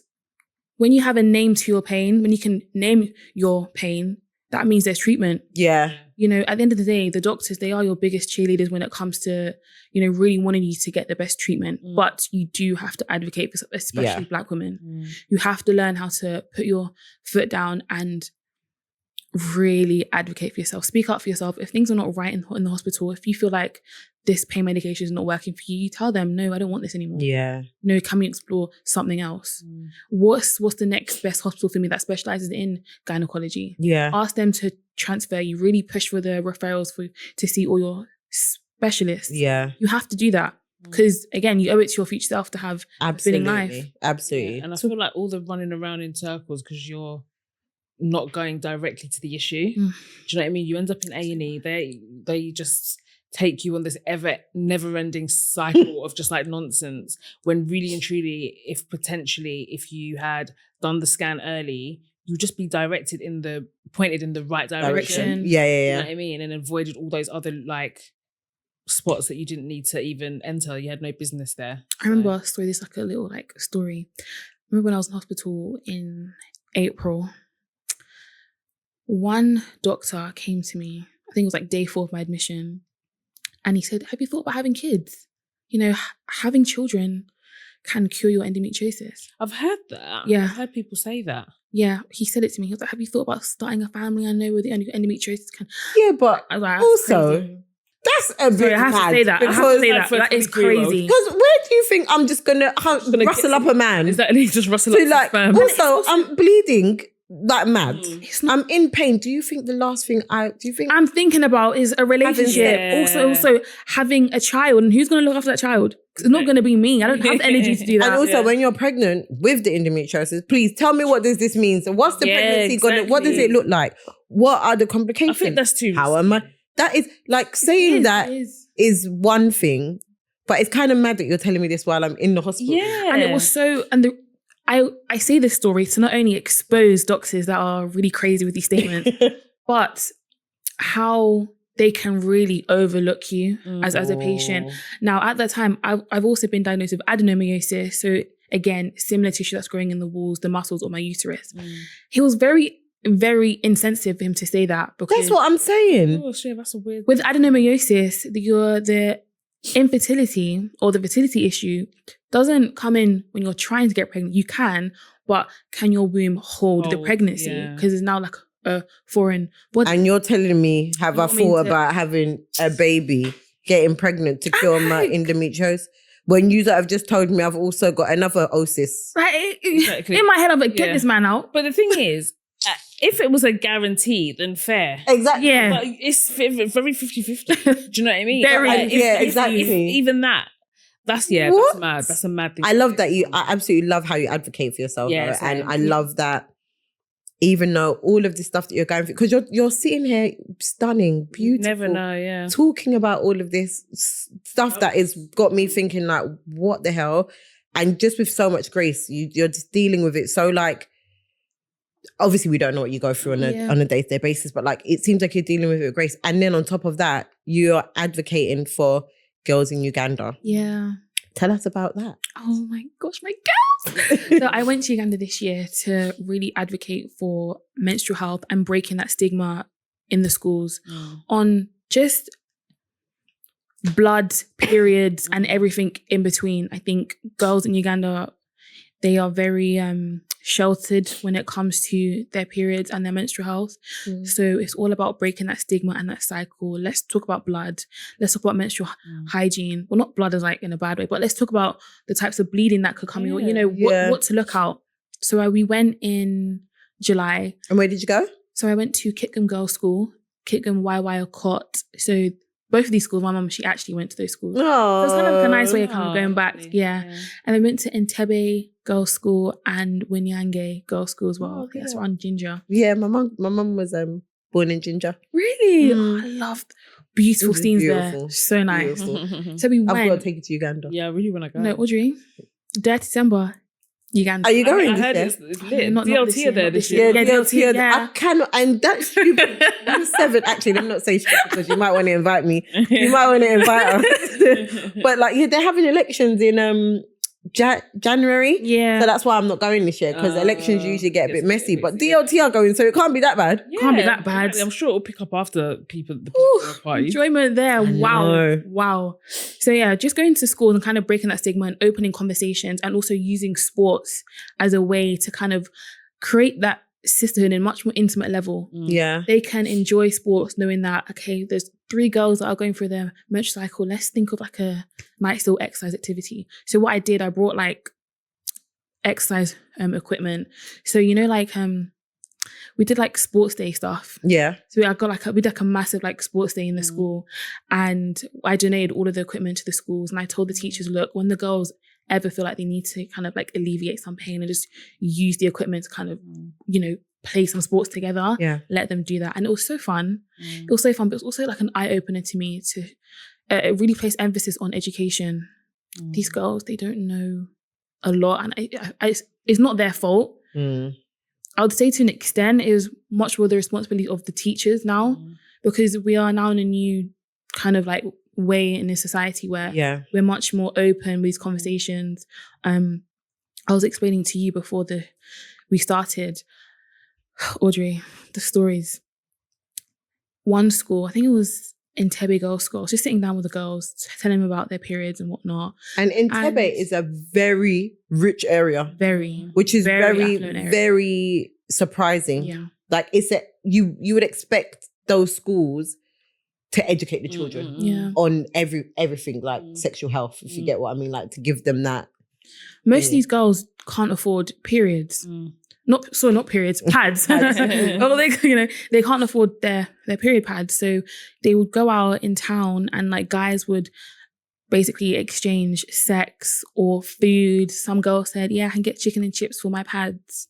when you have a name to your pain, when you can name your pain, that means there's treatment. Yeah. You know, at the end of the day, the doctors, they are your biggest cheerleaders when it comes to, really wanting you to get the best treatment. But you do have to advocate for, especially Black women. You have to learn how to put your foot down and really advocate for yourself. Speak up for yourself. If things are not right in the hospital, if you feel like this pain medication is not working for you, you tell them, no, I don't want this anymore. Yeah. Can we explore something else? What's the next best hospital for me that specializes in gynecology? Yeah. Ask them to transfer you. Really push for the referrals to see all your specialists. Yeah. You have to do that. Because again, you owe it to your future self to have a fulfilling life. Absolutely. Yeah. And I feel like all the running around in circles because you're not going directly to the issue. Do you know what I mean? You end up in A&E. They just take you on this never-ending cycle of just like nonsense, when really and truly, if you had done the scan early, you'd just be pointed in the right direction. Yeah. You know what I mean? And avoided all those other like spots that you didn't need to even enter. You had no business there. I remember a story, this like a little like story. I remember when I was in hospital in April, one doctor came to me, I think it was like day 4 of my admission, and he said, have you thought about having kids? Having children can cure your endometriosis. I've heard that. Yeah. I've heard people say that. Yeah, he said it to me. He was like, have you thought about starting a family? I know where the endometriosis can... Yeah, but like, also... crazy. That's a bit I have to say that. That is crazy. Because where do you think I'm just going to rustle up a man? Exactly, just rustle up like, sperm. Also, I'm bleeding like mad. I'm in pain. Do you think the last thing I'm thinking about is a relationship? Also having a child, and who's going to look after that child? It's not going to be me. I don't have the energy to do that. And also, when you're pregnant with the endometriosis, please tell me, what does this mean? So what's the pregnancy going to, what does it look like? What are the complications? I think that's too... How am I... That is, like, saying that is one thing, but it's kind of mad that you're telling me this while I'm in the hospital. Yeah. And it was so... I say this story to not only expose doctors that are really crazy with these statements, but how they can really overlook you as a patient. Now, at that time, I've also been diagnosed with adenomyosis. So again, similar tissue that's growing in the walls, the muscles of my uterus. He was very, very insensitive for him to say that. Because that's what I'm saying. Oh shit, that's a weird... With adenomyosis, the infertility or the fertility issue doesn't come in when you're trying to get pregnant. You can, but can your womb hold the pregnancy? Because it's now like a foreign body. And you're telling me, have I thought about having a baby, getting pregnant to cure my endometriosis? When you have just told me I've also got another osis. Right? Exactly. In my head, I'm like, get this man out. But the thing is, if it was a guarantee, then fair. Exactly. Yeah. But it's very 50-50. Do you know what I mean? Very. Exactly. If even that. That's mad. That's a mad thing. I love that I absolutely love how you advocate for yourself. Yeah, and I love that even though all of this stuff that you're going through, because you're sitting here stunning, beautiful. Never know, talking about all of this stuff that has got me thinking like, what the hell? And just with so much grace, you're just dealing with it. So like, obviously we don't know what you go through on a day-to-day basis, but like, it seems like you're dealing with it with grace. And then on top of that, you're advocating for girls in Uganda. Yeah. Tell us about that. Oh my gosh, my girls. So I went to Uganda this year to really advocate for menstrual health and breaking that stigma in the schools on just blood, periods, and everything in between. I think girls in Uganda, they are very sheltered when it comes to their periods and their menstrual health. So it's all about breaking that stigma and that cycle. Let's talk about blood. Let's talk about menstrual hygiene. Well, not blood as like in a bad way, but let's talk about the types of bleeding that could come. What to look out. So we went in July. And where did you go? So I went to Kitgum Girls' School, Kitgum YY Okot. So both of these schools, my mum, she actually went to those schools. Oh, so it's kind of like a nice way of kind of going back. Yeah. And I went to Entebbe Girls' School and Winyange Girls' School as well. That's around Ginger. Yeah, my mum was born in Ginger. Really? Oh, I loved beautiful scenes there. So nice. So we went. I've got to take you to Uganda. Yeah, I really want to go. No, Audrey, Dirty December. Uganda. Are you going? I heard it's lit. DLT are there this year. Yeah, DLT. Yeah. I cannot, and that's stupid. I'm 7. Actually, let me not say stupid because you might want to invite me. You might want to invite us. But like, they're having elections in January. Yeah. So that's why I'm not going this year, because elections usually get a bit messy. But DLT are going, so it can't be that bad. Yeah, can't be that bad. I'm sure it'll pick up after the people party. Enjoyment there. Wow. So yeah, just going to schools and kind of breaking that stigma and opening conversations, and also using sports as a way to kind of create that sisterhood in a much more intimate level. Yeah. They can enjoy sports knowing that, okay, there's 3 girls that are going through their menstrual cycle. Let's think of like a nice little exercise activity. So what I did, I brought like exercise equipment. So, we did like sports day stuff. Yeah. So we did like a massive like sports day in the school, and I donated all of the equipment to the schools, and I told the teachers, look, when the girls ever feel like they need to kind of like alleviate some pain and just use the equipment to kind of, play some sports together, let them do that. And it was so fun. It was so fun, but it was also like an eye-opener to me to really place emphasis on education. These girls, they don't know a lot, and it's not their fault. I would say to an extent it is much more the responsibility of the teachers now, because we are now in a new kind of like way in this society where we're much more open with these conversations. I was explaining to you before we started, Audrey, the stories. One school, I think it was Entebbe Girls' School, I was just sitting down with the girls, telling them about their periods and whatnot. And Entebbe is a very rich area. Which is very surprising. Yeah. Like you would expect those schools to educate the children on everything like sexual health, if you get what I mean, like to give them that. Most of these girls can't afford periods. Not periods, pads. Well, they can't afford their period pads. So they would go out in town and like guys would basically exchange sex or food. Some girl said, I can get chicken and chips for my pads.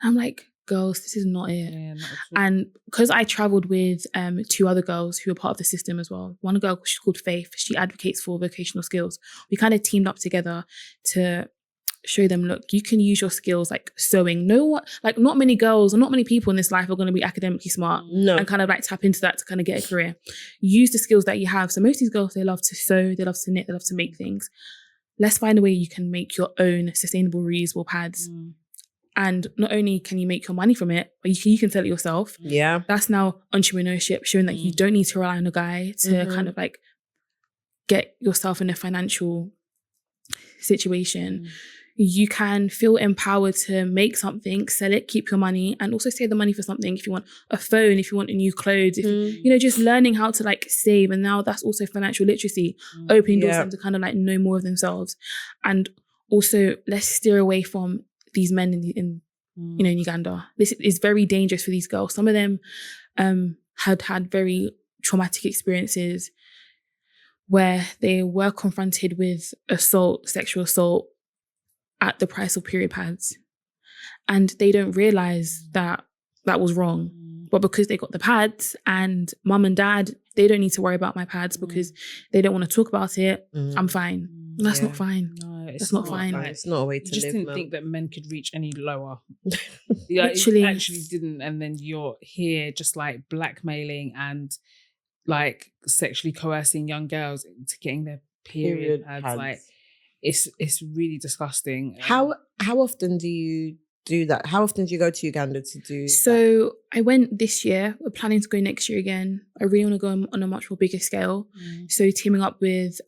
I'm like, girls, this is not it. Yeah, not at all. And because I traveled with 2 other girls who are part of the system as well. One girl, she's called Faith. She advocates for vocational skills. We kind of teamed up together to show them, look, you can use your skills like sewing. Not many girls or not many people in this life are going to be academically smart and kind of like tap into that to kind of get a career. Use the skills that you have. So most of these girls, they love to sew, they love to knit, they love to make things. Let's find a way you can make your own sustainable, reusable pads. And not only can you make your money from it, but you can sell it yourself. Yeah. That's now entrepreneurship, showing that you don't need to rely on a guy to kind of like get yourself in a financial situation. you can feel empowered to make something, sell it, keep your money, and also save the money for something. If you want a phone, if you want new clothes, if you know, just learning how to like save. And now that's also financial literacy, opening doors for them to kind of like know more of themselves. And also, let's steer away from these men in you know, in Uganda. This is very dangerous for these girls. Some of them had very traumatic experiences where they were confronted with assault, sexual assault, at the price of period pads. And they don't realize that that was wrong. But because they got the pads and mum and dad, they don't need to worry about my pads because they don't want to talk about it. I'm fine. And that's not fine. No, that's not fine. It's not a way to live. You just didn't think that men could reach any lower. Literally. It actually didn't. And then you're here just like blackmailing and like sexually coercing young girls into getting their period pads. Like, it's really disgusting. How often do you do that? How often do you go to Uganda to do that? I went this year. We're planning to go next year again. I really want to go on a much more bigger scale. So teaming up with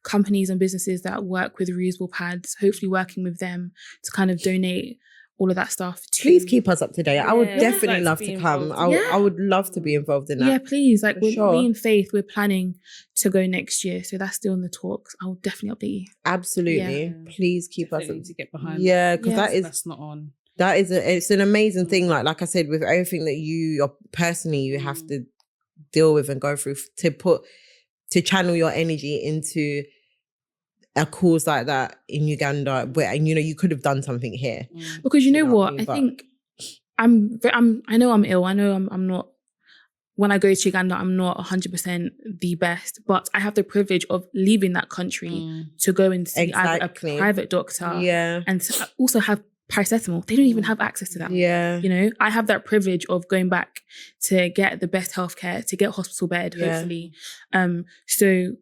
companies and businesses that work with reusable pads, hopefully working with them to kind of donate all of that stuff. Please keep us up to date. I would definitely love to come. I would love to be involved in that. Yeah, please. Like, me and Faith, we're planning to go next year. So that's still in the talks. I will definitely update you. Absolutely. Yeah. Please keep us up to get behind. Yeah, because that's not on. That is it's an amazing thing. Like I said, with everything that you personally you have to deal with and go through to channel your energy into a cause like that in Uganda, where you know you could have done something here. Because you know what, I think I know I'm ill. I know I'm not. When I go to Uganda, I'm not 100% the best, but I have the privilege of leaving that country to go and see either a private doctor, and to also have paracetamol. They don't even have access to that. Yeah, you know, I have that privilege of going back to get the best healthcare, to get a hospital bed, hopefully. So.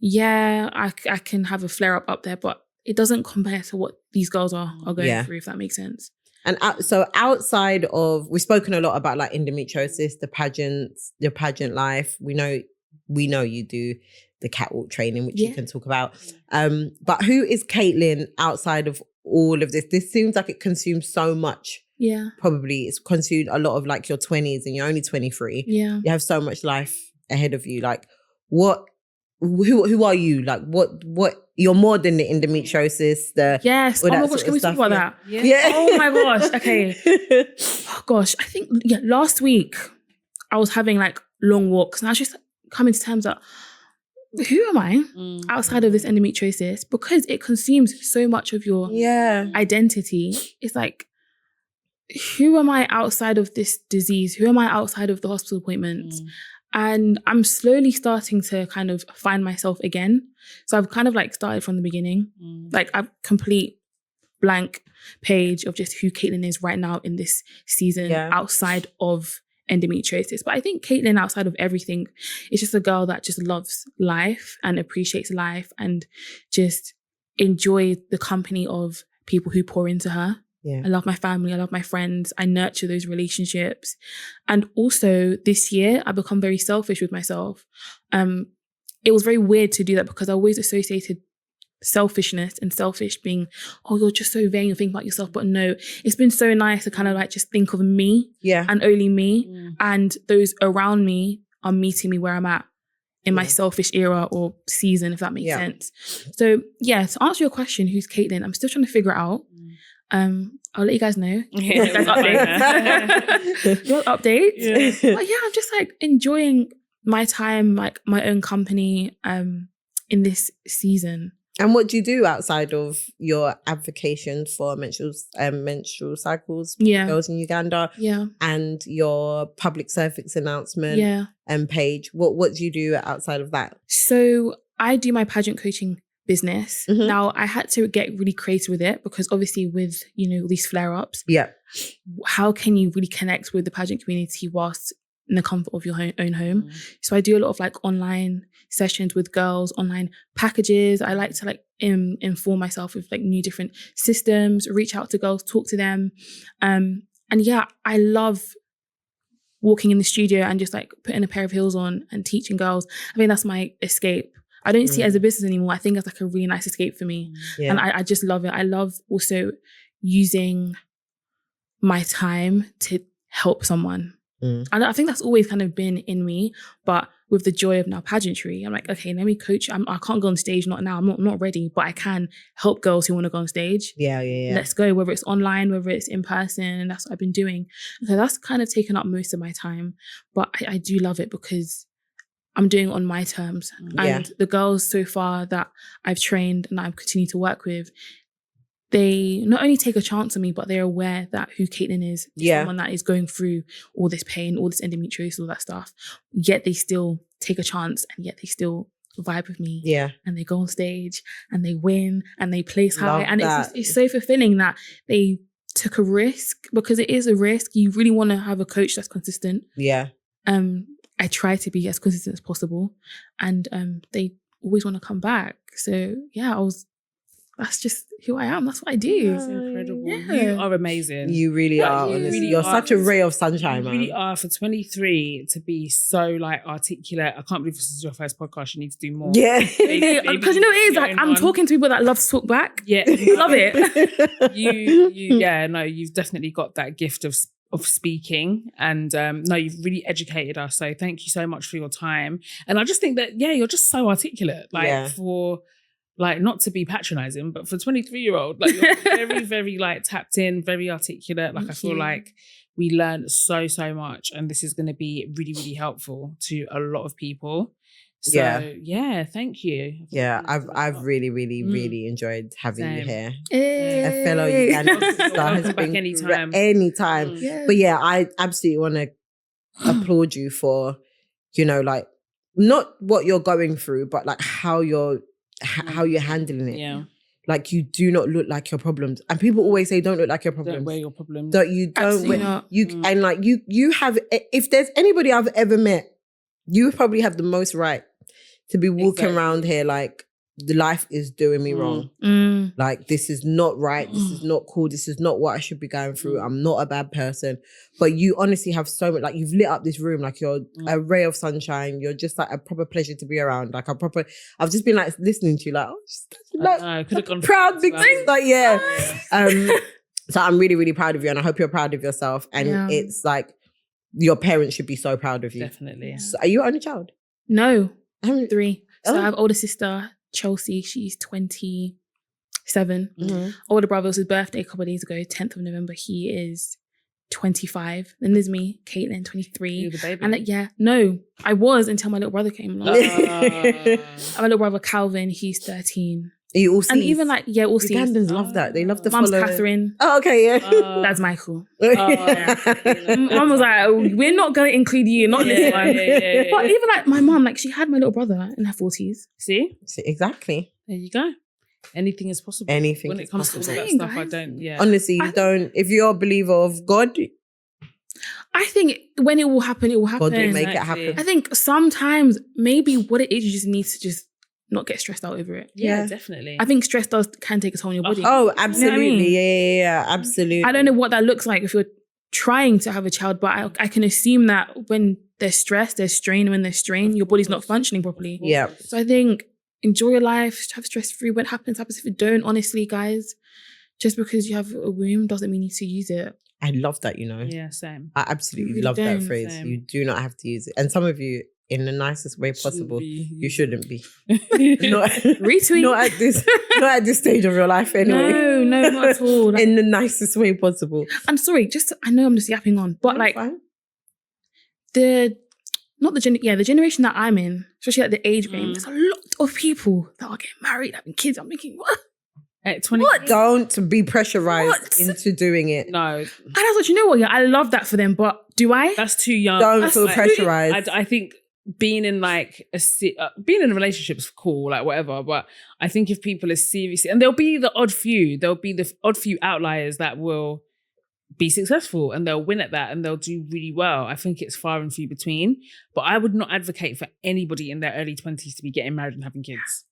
Yeah, I can have a flare up there, but it doesn't compare to what these girls are going through, if that makes sense. And so outside of, we've spoken a lot about like endometriosis, the pageant life. We know you do the catwalk training, which you can talk about. But who is Caitlin outside of all of this? This seems like it consumes so much. Yeah. Probably it's consumed a lot of like your 20s and you're only 23. Yeah. You have so much life ahead of you. Like who are you? Like what you're more than the endometriosis, yes. Oh my gosh, can we talk about that? Yeah. Oh my gosh. Okay. Oh gosh. I think last week I was having like long walks and I was just coming to terms that who am I outside of this endometriosis? Because it consumes so much of your identity. It's like, who am I outside of this disease? Who am I outside of the hospital appointments? And I'm slowly starting to kind of find myself again. So I've kind of like started from the beginning. Like I've complete blank page of just who Caitlin is right now in this season outside of endometriosis. But I think Caitlin, outside of everything, is just a girl that just loves life and appreciates life and just enjoys the company of people who pour into her. Yeah. I love my family. I love my friends. I nurture those relationships. And also this year, I become very selfish with myself. It was very weird to do that because I always associated selfishness and selfish being, oh, you're just so vain, you think about yourself. But no, it's been so nice to kind of like just think of me and only me. And those around me are meeting me where I'm at in my selfish era or season, if that makes sense. So yeah, to answer your question, who's Caitlin? I'm still trying to figure it out. I'll let you guys know. You guys update. Your update. Yeah. But yeah, I'm just like enjoying my time, like my own company, in this season. And what do you do outside of your advocacy for menstrual cycles, girls in Uganda, and your public service announcement page? What do you do outside of that? So I do my pageant coaching business. Now I had to get really creative with it because obviously with, you know, these flare-ups, how can you really connect with the pageant community whilst in the comfort of your own home? So I do a lot of like online sessions with girls, online packages. I like to like inform myself with like new different systems, reach out to girls, talk to them. And yeah, I love walking in the studio and just like putting a pair of heels on and teaching girls. I mean, that's my escape. I don't see it as a business anymore. I think it's like a really nice escape for me. Yeah. And I just love it. I love also using my time to help someone. And I think that's always kind of been in me, but with the joy of now pageantry, I'm like, okay, let me coach. I can't go on stage, not now. I'm not ready, but I can help girls who want to go on stage. Yeah. Let's go, whether it's online, whether it's in person, and that's what I've been doing. So that's kind of taken up most of my time, but I do love it because I'm doing it on my terms. And the girls so far that I've trained and that I've continued to work with, they not only take a chance on me, but they're aware that who Caitlin is, someone that is going through all this pain, all this endometriosis, all that stuff. Yet they still take a chance, and yet they still vibe with me. Yeah. And they go on stage and they win and they place high. And it's so fulfilling that they took a risk, because it is a risk. You really want to have a coach that's consistent. Yeah. I try to be as consistent as possible, and they always want to come back. So yeah, that's just who I am. That's what I do. That's incredible. Yeah. You are amazing. You really are. Honestly. You're such a ray of sunshine, man. You really are. For 23 to be so like articulate. I can't believe this is your first podcast. You need to do more. Yeah. Because you know it is like I'm talking to people that love to talk back. Yeah. Love it. You've definitely got that gift of speaking, and you've really educated us. So thank you so much for your time. And I just think that you're just so articulate. For not to be patronizing, but for 23-year-old, like you're very, very like tapped in, very articulate. Like I feel like we learned so much, and this is going to be really, really helpful to a lot of people. So thank you. Yeah, I've really, really, really enjoyed having you here. A fellow Ugandan sister has been anytime. But yeah, I absolutely want to applaud you for, like not what you're going through, but like how you're handling it. Yeah. Like you do not look like your problems. And people always say don't look like your problems. Don't wear your problems. And like you have, if there's anybody I've ever met, you probably have the most right to be walking around here like the life is doing me wrong. Like this is not right. This is not cool. This is not what I should be going through. I'm not a bad person. But you honestly have so much, like you've lit up this room. Like you're a ray of sunshine. You're just like a proper pleasure to be around. Like I've just been like listening to you like, could have gone proud big things. Like, so I'm really, really proud of you. And I hope you're proud of yourself. And it's like, your parents should be so proud of you. Definitely. So are you your only child? No, I'm 3. So I have older sister, Chelsea. She's 27. Older brother was his birthday a couple of days ago, 10th of November. He is 25. Then there's me, Caitlin, 23. You're the baby. And I was until my little brother came along. My little brother Calvin, he's 13. Are you all C's? And even all C's. Ugandans love that. They love the Mum's follow. Catherine. Oh, okay, yeah. That's Michael. Mum was like, we're not going to include you, not this one. Yeah. But even like my mum, like she had my little brother in her 40s. See, exactly. There you go. Anything is possible. Anything when it comes to all that guys. stuff, I don't. Yeah. Honestly, if you're a believer of God, I think when it will happen, it will happen. God will make it happen. I think sometimes maybe what it is, you just need to just not get stressed out over it. Yeah, definitely. I think stress can take a toll on your body. Oh, absolutely. You know what I mean? Yeah, absolutely. I don't know what that looks like if you're trying to have a child, but I can assume that when there's stress, there's strain. When there's strain, your body's not functioning properly. Yeah. So I think enjoy your life, have stress-free. What happens. If you don't, honestly, guys, just because you have a womb doesn't mean you need to use it. I love that, Yeah, same. I absolutely love that phrase. Same. You do not have to use it. And some of you, in the nicest way possible, you shouldn't be. Retweet. Not at this stage of your life anyway. No, not at all. In the nicest way possible. I'm sorry, I know I'm just yapping on, but fine. the generation that I'm in, especially at the age range, there's a lot of people that are getting married, having kids. I'm thinking, what? At 20, what? Don't be pressurized into doing it. No. And I was like, you know what? Yeah, I love that for them, but do I? That's too young. Don't feel pressurized. I think being in being in a relationship is cool, like whatever. But I think if people are seriously, and there'll be the odd few outliers that will be successful and they'll win at that and they'll do really well. I think it's far and few between. But I would not advocate for anybody in their early 20s to be getting married and having kids.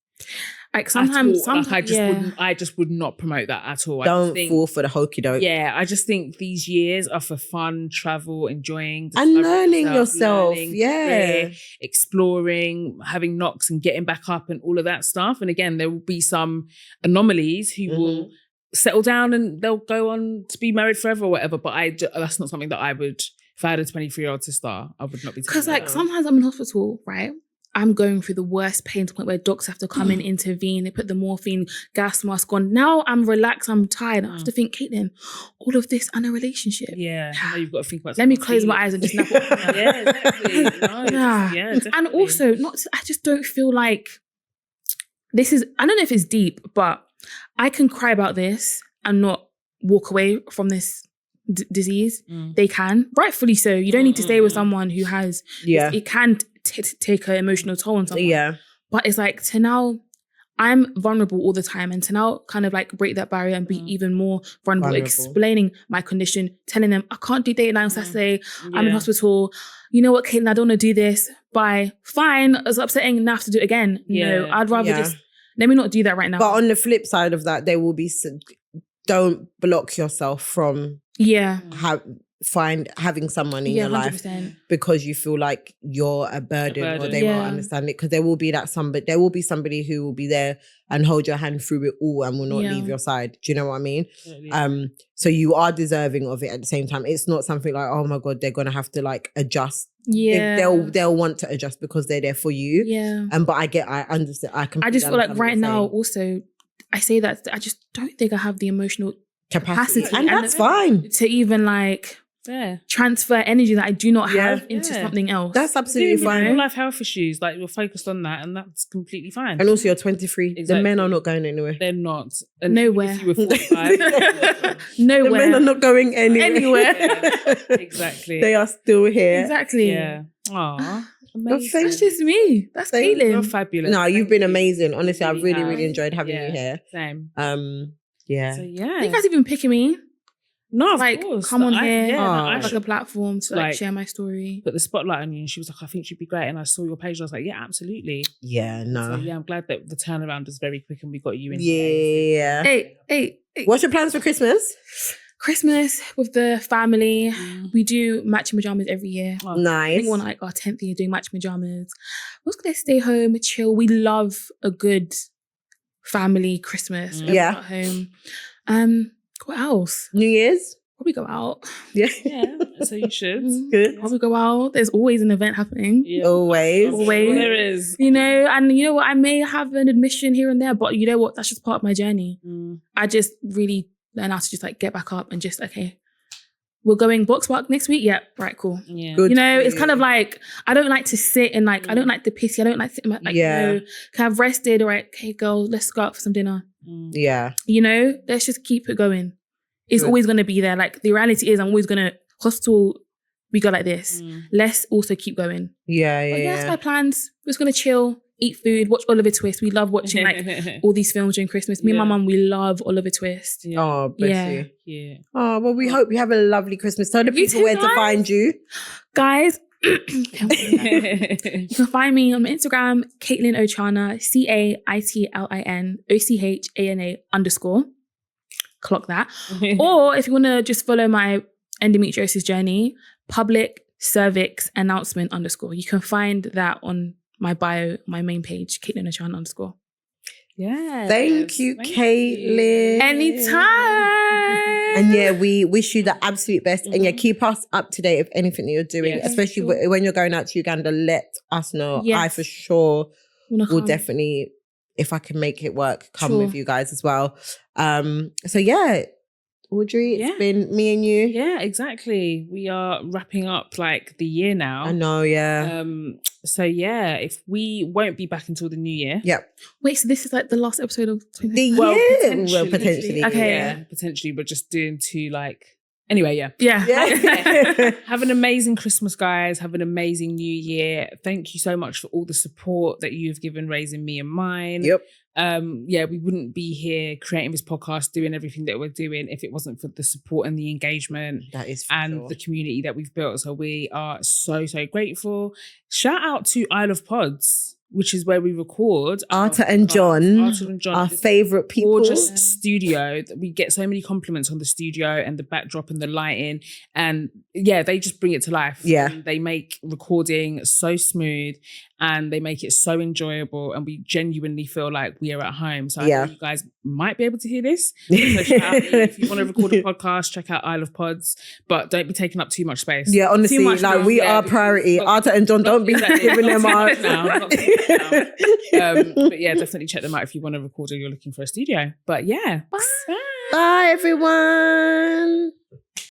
Like sometimes I just would not promote that at all. Don't fall for the hokey doke. Yeah, I just think these years are for fun, travel, enjoying, and learning yourself. Career, exploring, having knocks and getting back up and all of that stuff. And again, there will be some anomalies who will settle down and they'll go on to be married forever or whatever. But that's not something that I would. If I had a 23-year-old sister, I would not be. Because sometimes I'm in hospital, right? I'm going through the worst pain point where docs have to come in, intervene. They put the morphine, gas mask on. Now I'm relaxed. I'm tired. I have to think, Caitlin, all of this and a relationship. Yeah. Now you've got to think about. Let me close my eyes and just nap. Yeah, exactly. Nice. Yeah, definitely. And also, I just don't feel like this is. I don't know if it's deep, but I can cry about this and not walk away from this disease. They can, rightfully so. You don't need to stay with someone who has. It can take an emotional toll on someone. Yeah. But it's like to now, I'm vulnerable all the time, and to now kind of like break that barrier and be even more vulnerable, explaining my condition, telling them I can't do date night on Saturday. I'm in hospital. You know what, Caitlin, I don't want to do this. Bye. Fine. It's upsetting. Now I have to do it again. No, I'd rather just let me not do that right now. But on the flip side of that, there will be don't block yourself from having someone in your 100%. Life because you feel like you're a burden or they won't understand it, because there will be somebody who will be there and hold your hand through it all and will not leave your side. Do you know what I mean? So you are deserving of it at the same time. It's not something like, oh my God, they're gonna have to like adjust. They'll want to adjust because they're there for you. But I understand. I just feel like right now also I say that I just don't think I have the emotional capacity and that's fine to even like transfer energy that I do not have into something else. That's absolutely fine. Real life health issues, like you're focused on that, and that's completely fine. And also, you're 23. Exactly. The men are not going anywhere. They're not. And nowhere. If you were 45, nowhere. The men are not going anywhere. Exactly. They are still here. Exactly. Yeah. Aww. That's just me. That's Caitlin. You're fabulous. No, you've been amazing. Honestly, I've really enjoyed having you here. Same. Yeah. So yeah. Are you guys even picking me? No, like, of course. Come on here. I like a platform to like share my story. Put the spotlight on you. And she was like, I think she'd be great. And I saw your page. I was like, yeah, absolutely. Yeah, no. So, I'm glad that the turnaround was very quick and we got you in. Yeah. Hey. What's your plans for Christmas? Christmas with the family. We do matching pajamas every year. Oh, nice. I think we're on like our 10th year doing matching pajamas. We're just going to stay home, chill. We love a good family Christmas. At home. What else? New Year's? Probably go out. Yeah, so you should. Good. Probably go out. There's always an event happening. Yeah. Always. There is. You know, and you know what? I may have an admission here and there, but you know what? That's just part of my journey. I just really learn how to just like get back up and just, okay, we're going box park next week? Yeah, right, cool. Yeah. Good. You know, it's kind of like, I don't like to sit and like, I don't like the pissy. I don't like sitting like, you know, I've rested. All right, okay, girl, let's go out for some dinner. Yeah. You know, let's just keep it going. It's always going to be there. Like the reality is I'm always going to, hospital, we go like this. Let's also keep going. Yeah. That's my plans. We're just going to chill, eat food, watch Oliver Twist. We love watching like all these films during Christmas. Me and my mum, we love Oliver Twist. Yeah. Oh, bless you. Yeah. Oh, well, we hope you have a lovely Christmas. Tell the people where to find you. Guys, you can find me on Instagram, Caitlin Ochana, CAITLIN OCHANA_. Clock that. Or if you want to just follow my endometriosis journey, public cervix announcement _. You can find that on my bio, my main page, Caitlin Ochana _. Yeah. Thank you, Caitlin. Anytime. And yeah, we wish you the absolute best. And yeah, keep us up to date with anything that you're doing, especially when you're going out to Uganda. Let us know. I for sure will definitely, if I can make it work, come with you guys as well. So yeah, Audrey, it's been me and you. Yeah, exactly. We are wrapping up like the year now. I know, yeah. So yeah, if we won't be back until the new year. Yep. Wait, so this is like the last episode of the year? Well, potentially. Okay. Yeah, potentially, but just doing two like... Anyway, yeah. Have an amazing Christmas, guys. Have an amazing New Year. Thank you so much for all the support that you've given raising me and mine. Yep. We wouldn't be here creating this podcast, doing everything that we're doing if it wasn't for the support and the engagement and the community that we've built. So we are so, so grateful. Shout out to Isle of Pods. which is where we record. Arta and John, our favourite people. Gorgeous studio. We get so many compliments on the studio and the backdrop and the lighting. And yeah, they just bring it to life. Yeah. And they make recording so smooth and they make it so enjoyable. And we genuinely feel like we are at home. So I think you guys might be able to hear this. So if you want to record a podcast, check out Isle of Pods. But don't be taking up too much space. Yeah, honestly, we are priority. Arta and John, don't be giving them our... But yeah, definitely check them out if you want to record or you're looking for a studio. But yeah. Bye everyone.